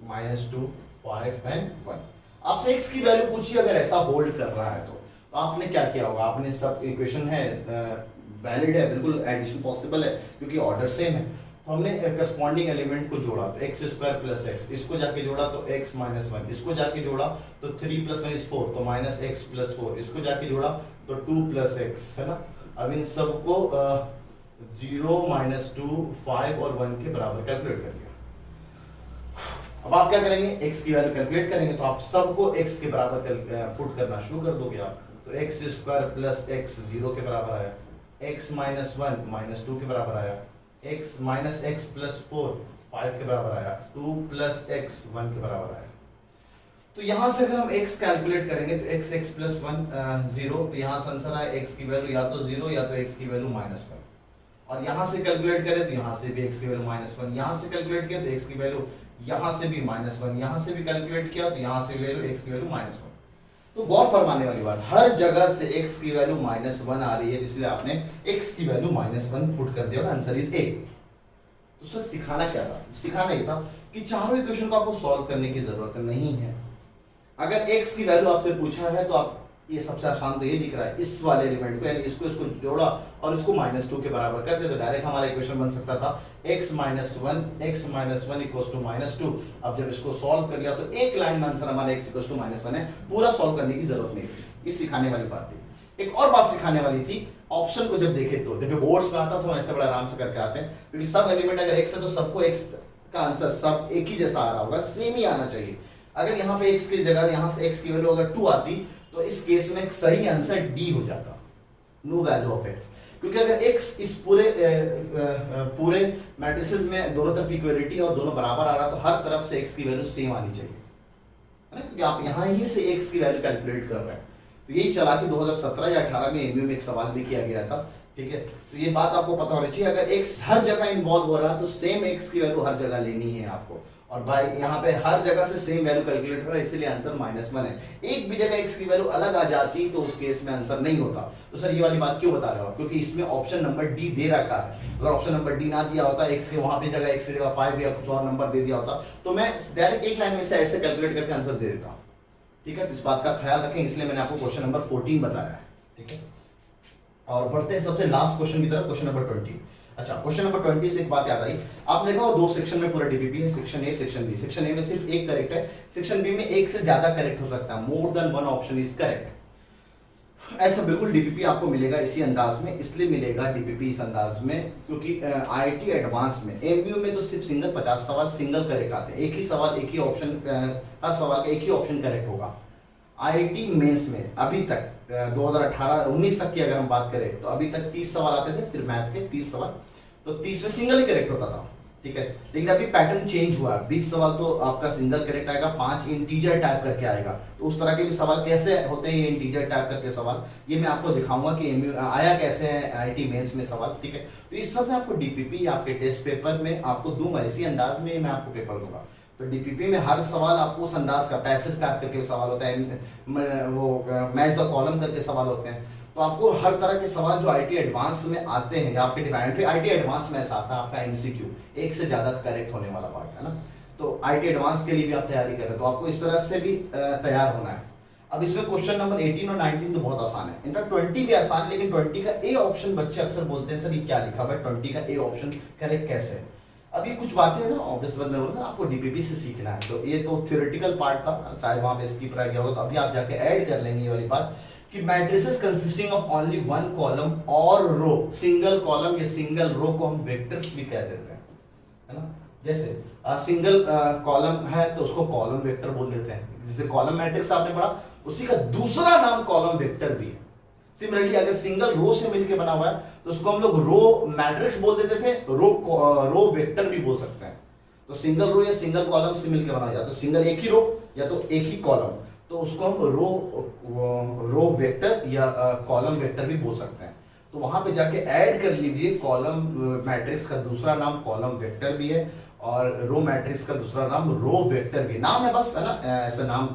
-2, 5 एंड 1। आपसे x की वैल्यू पूछिए, अगर ऐसा होल्ड कर रहा है तो आपने क्या किया होगा, आपने सब इक्वेशन है वैलिड है, बिल्कुल एडिशन पॉसिबल है क्योंकि ऑर्डर सेम है। तो हमने करस्पॉन्डिंग एलिमेंट को जोड़ा तो x स्क्वायर प्लस x, इसको जाके जोड़ा तो x माइनस 1, इसको जाके जोड़ा तो 3 + 1 = 4, तो -x + 4, इसको जाके जोड़ा तो 2 + x, है ना। अब इन सबको 0, -2, 5 और 1 के बराबर कैलकुलेट कर लिया। अब आप क्या करेंगे, x की वैल्यू कैलकुलेट करेंगे, तो आप सबको x के बराबर पुट करना शुरू कर दोगे आप। तो x स्क्वायर प्लस x 0 के बराबर आया, x माइनस 1 -2 के बराबर आया, x माइनस x प्लस 4 5 के बराबर आया, 2 + x 1 के बराबर आया। तो यहां से अगर हम x कैलकुलेट करेंगे तो x प्लस 1 0, तो यहां से आंसर आया x की वैल्यू या तो 0 या तो x की वैल्यू -1। और यहां से कैलकुलेट करें तो यहां से भी x की वैल्यू -1, यहां से कैलकुलेट किया तो x की वैल्यू यहां से भी -1, यहां से भी कैलकुलेट किया तो यहां से वैल्यू x की वैल्यू -1। तो गौर फरमाने वाली बात, हर जगह से x की वैल्यू -1 आ रही है, इसलिए आपने x की वैल्यू -1 पुट कर दिया, आंसर इज A। तो सर सिखाना क्या था, सिखाना ये था कि चारों इक्वेशन को आपको सॉल्व करने की जरूरत नहीं है। अगर x की वैल्यू आपसे पूछा है तो आप, ये सबसे आसान तो ये दिख रहा है, इस वाले एलिमेंट को यानी इसको जोड़ा और इसको -2 के बराबर कर दे तो डायरेक्ट हमारा इक्वेशन बन सकता था x - 1 = -2। अब जब इसको सॉल्व कर लिया तो एक लाइन में आंसर हमारा x = -1 है, पूरा सॉल्व करने की जरूरत नहीं थी। ये सिखाने वाली बात थी। एक और बात सिखाने वाली थी, ऑप्शन को जब देखे तो देखिए बोर्ड्स में आता तो हम ऐसे बड़ा आराम से करके आते हैं, क्योंकि सब एलिमेंट अगर x है तो सबको x का आंसर सब एक ही जैसा आ रहा होगा, सेम ही आना चाहिए। अगर यहाँ पे x की जगह यहाँ से x की वैल्यू अगर 2 आती तो इस केस में सही आंसर डी हो जाता, नो वैल्यू ऑफ x। क्योंकि अगर x इस पूरे मैट्रिसेस में दोनों तरफ इक्वलिटी और दोनों बराबर आ रहा तो हर तरफ से x की वैल्यू सेम आनी चाहिए, है ना, क्योंकि आप यहाँ ही से x की वैल्यू कैलकुलेट कर रहे हैं। तो यही चला कि 2017 या 18 में एमयू में एक सवाल भी किया गया था, ठीक है। तो ये बात आपको पता होनी चाहिए, अगर x हर जगह इन्वॉल्व हो रहा है तो सेम x की वैल्यू हर जगह लेनी है आपको। और भाई यहाँ पे हर जगह से सेम वैल्यू कैलकुलेट हो रहा है, इसीलिए आंसर -1 है। एक भी जगह x की वैल्यू अलग आ जाती तो उस केस में आंसर नहीं होता। तो सर ये वाली बात क्यों बता रहे हो, क्योंकि इसमें ऑप्शन नंबर डी दे रखा है। अगर ऑप्शन नंबर डी ना दिया होता, x के वहां पे जगह x की जगह 5 या कुछ और नंबर दे दिया होता तो मैं डायरेक्ट एक लाइन में से ऐसे कैलकुलेट करके आंसर दे देता, ठीक है। इस बात का ख्याल रखें, इसलिए मैंने आपको क्वेश्चन नंबर 14 बताया है, ठीक है। और बढ़ते हैं सबसे लास्ट क्वेश्चन की तरफ, क्वेश्चन नंबर 20। अच्छा, क्वेश्चन नंबर 20 से एक बात याद आई, आप देखो दो सेक्शन में पूरा डीपीपी है, section A section B. Section A में सिर्फ एक करेक्ट है, सेक्शन बी में एक से ज्यादा करेक्ट हो सकता है, more than one option is correct. ऐसा बिल्कुल डीपीपी आपको मिलेगा इसी अंदाज में, इसलिए मिलेगा डीपीपी इस अंदाज में क्योंकि आईआईटी एडवांस में एमयू में तो सिर्फ सिंगल 50 सवाल सिंगल करेक्ट आते हैं, एक ही सवाल एक ही ऑप्शन, हर सवाल का एक ही ऑप्शन करेक्ट होगा। आईआईटी मेंस में अभी तक 2018-19 तक की अगर हम बात करें तो अभी तक 30 सवाल आते थे, सिर्फ मैथ के 30 सवाल, तो 30 में सिंगल ही करेक्ट होता था, ठीक है। लेकिन अभी पैटर्न चेंज हुआ है, 20 सवाल तो आपका सिंगल करेक्ट आएगा, 5 इंटीजर टाइप करके आएगा। तो उस तरह के भी सवाल कैसे होते हैं, ये इंटीजर टाइप करके सवाल, ये मैं आपको दिखाऊंगा कि आया कैसे है आईआईटी मेंस में सवाल, ठीक है। तो इस सब में आपको डीपीपी आपके टेस्ट पेपर में आपको दूंगा, इसी अंदाज में मैं आपको पेपर दूंगा। तो डीपीपी में हर सवाल आपको उस अंदाज का पैसेज टाइप करके सवाल होता है, वो मैच द कॉलम करके सवाल होते हैं। तो आपको हर तरह के सवाल जो आईटी एडवांस में आते हैं या आपके डिफाइंड आईटी एडवांस में ऐसा आता है आपका एमसीक्यू, एक से ज्यादा करेक्ट होने वाला पार्ट है ना। तो आईटी एडवांस के लिए भी आप तैयारी कर रहे हैं तो आपको इस तरह से भी तैयार होना है। अब इसमें क्वेश्चन नंबर 18 और 19 तो बहुत आसान है, इनफैक्ट 20 भी आसान, लेकिन 20 का ए ऑप्शन बच्चे अक्सर बोलते हैं सर ये क्या लिखा हुआ है, 20 का ए ऑप्शन करेक्ट कैसे है। अब ये कुछ बातें ना ऑब्वियस बात में बोल रहा आपको डीपीपी से सीखना है, तो ये तो थ्योरेटिकल पार्ट था, चाहे वहां पे स्किप रह गया हो, तो अभी आप जाके ऐड कर लेंगे ये वाली बात कि matrices consisting of only one column और रो, सिंगल कॉलम या सिंगल रो को हम वेक्टर्स भी कह देते हैं, है ना। जैसे सिंगल कॉलम है तो उसको कॉलम वेक्टर बोल देते हैं, जैसे कॉलम मैट्रिक्स आपने पढ़ा, उसी का दूसरा नाम कॉलम वेक्टर भी है। सिमिलरली अगर सिंगल रो से मिलकर बना हुआ है तो उसको हम लोग रो मैट्रिक्स बोल देते थे, रो वेक्टर भी बोल सकते हैं। तो सिंगल रो या सिंगल कॉलम से मिलकर बना, या तो सिंगल एक ही रो या तो एक ही कॉलम, तो उसको हम रो वेक्टर या कॉलम वेक्टर भी बोल सकते हैं। तो वहां पे जाके ऐड कर लीजिए, कॉलम मैट्रिक्स का दूसरा नाम कॉलम वेक्टर भी है और रो मैट्रिक्स का दूसरा नाम रो वेक्टर भी, नाम है बस, है ना, ऐसा नाम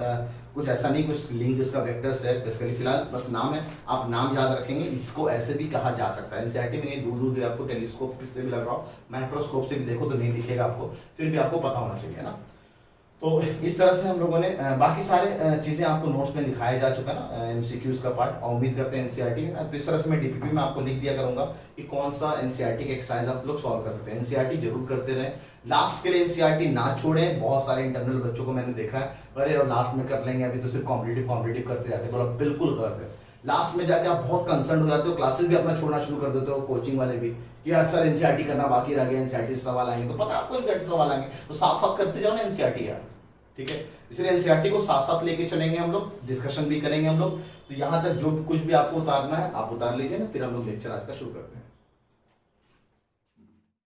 कुछ ऐसा नहीं, कुछ लिंक इसका वेक्टर से है बेसिकली, फिलहाल बस नाम है, आप नाम याद रखेंगे। इसको ऐसे भी कहा जा सकता है, एनसीईआरटी में नहीं, दूर दूर भी आपको टेलीस्कोप से भी लगाओ, माइक्रोस्कोप से भी देखो तो नहीं दिखेगा आपको, फिर भी आपको पता होना चाहिए ना। तो इस तरह से हम लोगों ने बाकी सारे चीजें आपको नोट्स में दिखाया जा चुका है ना, एमसीक्यूज का पार्ट, और उम्मीद करते हैं एनसीईआरटी तो इस तरह से मैं डीपीपी में आपको लिख दिया करूंगा कि कौन सा एनसीईआरटी का एक्सरसाइज आप लोग सॉल्व कर सकते हैं। एनसीईआरटी जरूर करते रहें, लास्ट के लिए एनसीईआरटी ना छोड़ें। बहुत सारे इंटरनल बच्चों को मैंने देखा है, अरे और लास्ट में कर लेंगे, अभी तो सिर्फ कॉम्पिटिटिव करते जाते हैं, बोला बिल्कुल गलत है। लास्ट में जाके आप बहुत कंसर्न हो जाते हो, क्लासेस भी अपना छोड़ना शुरू कर देते हो, कोचिंग वाले भी, कि यार सर एनसीईआरटी करना बाकी रह गया, एनसीईआरटी से सवाल आएंगे, तो पता है आपको एनसीईआरटी से सवाल आएंगे, तो साथ साथ करते जाओ ना एनसीईआरटी यार, ठीक है। इसलिए एनसीईआरटी को साथ साथ लेके चलेंगे हम लोग, डिस्कशन भी करेंगे हम लोग। तो यहाँ तक जो कुछ भी आपको उतारना है आप उतार लीजिए ना, फिर हम लोग लेक्चर आज का शुरू करते हैं।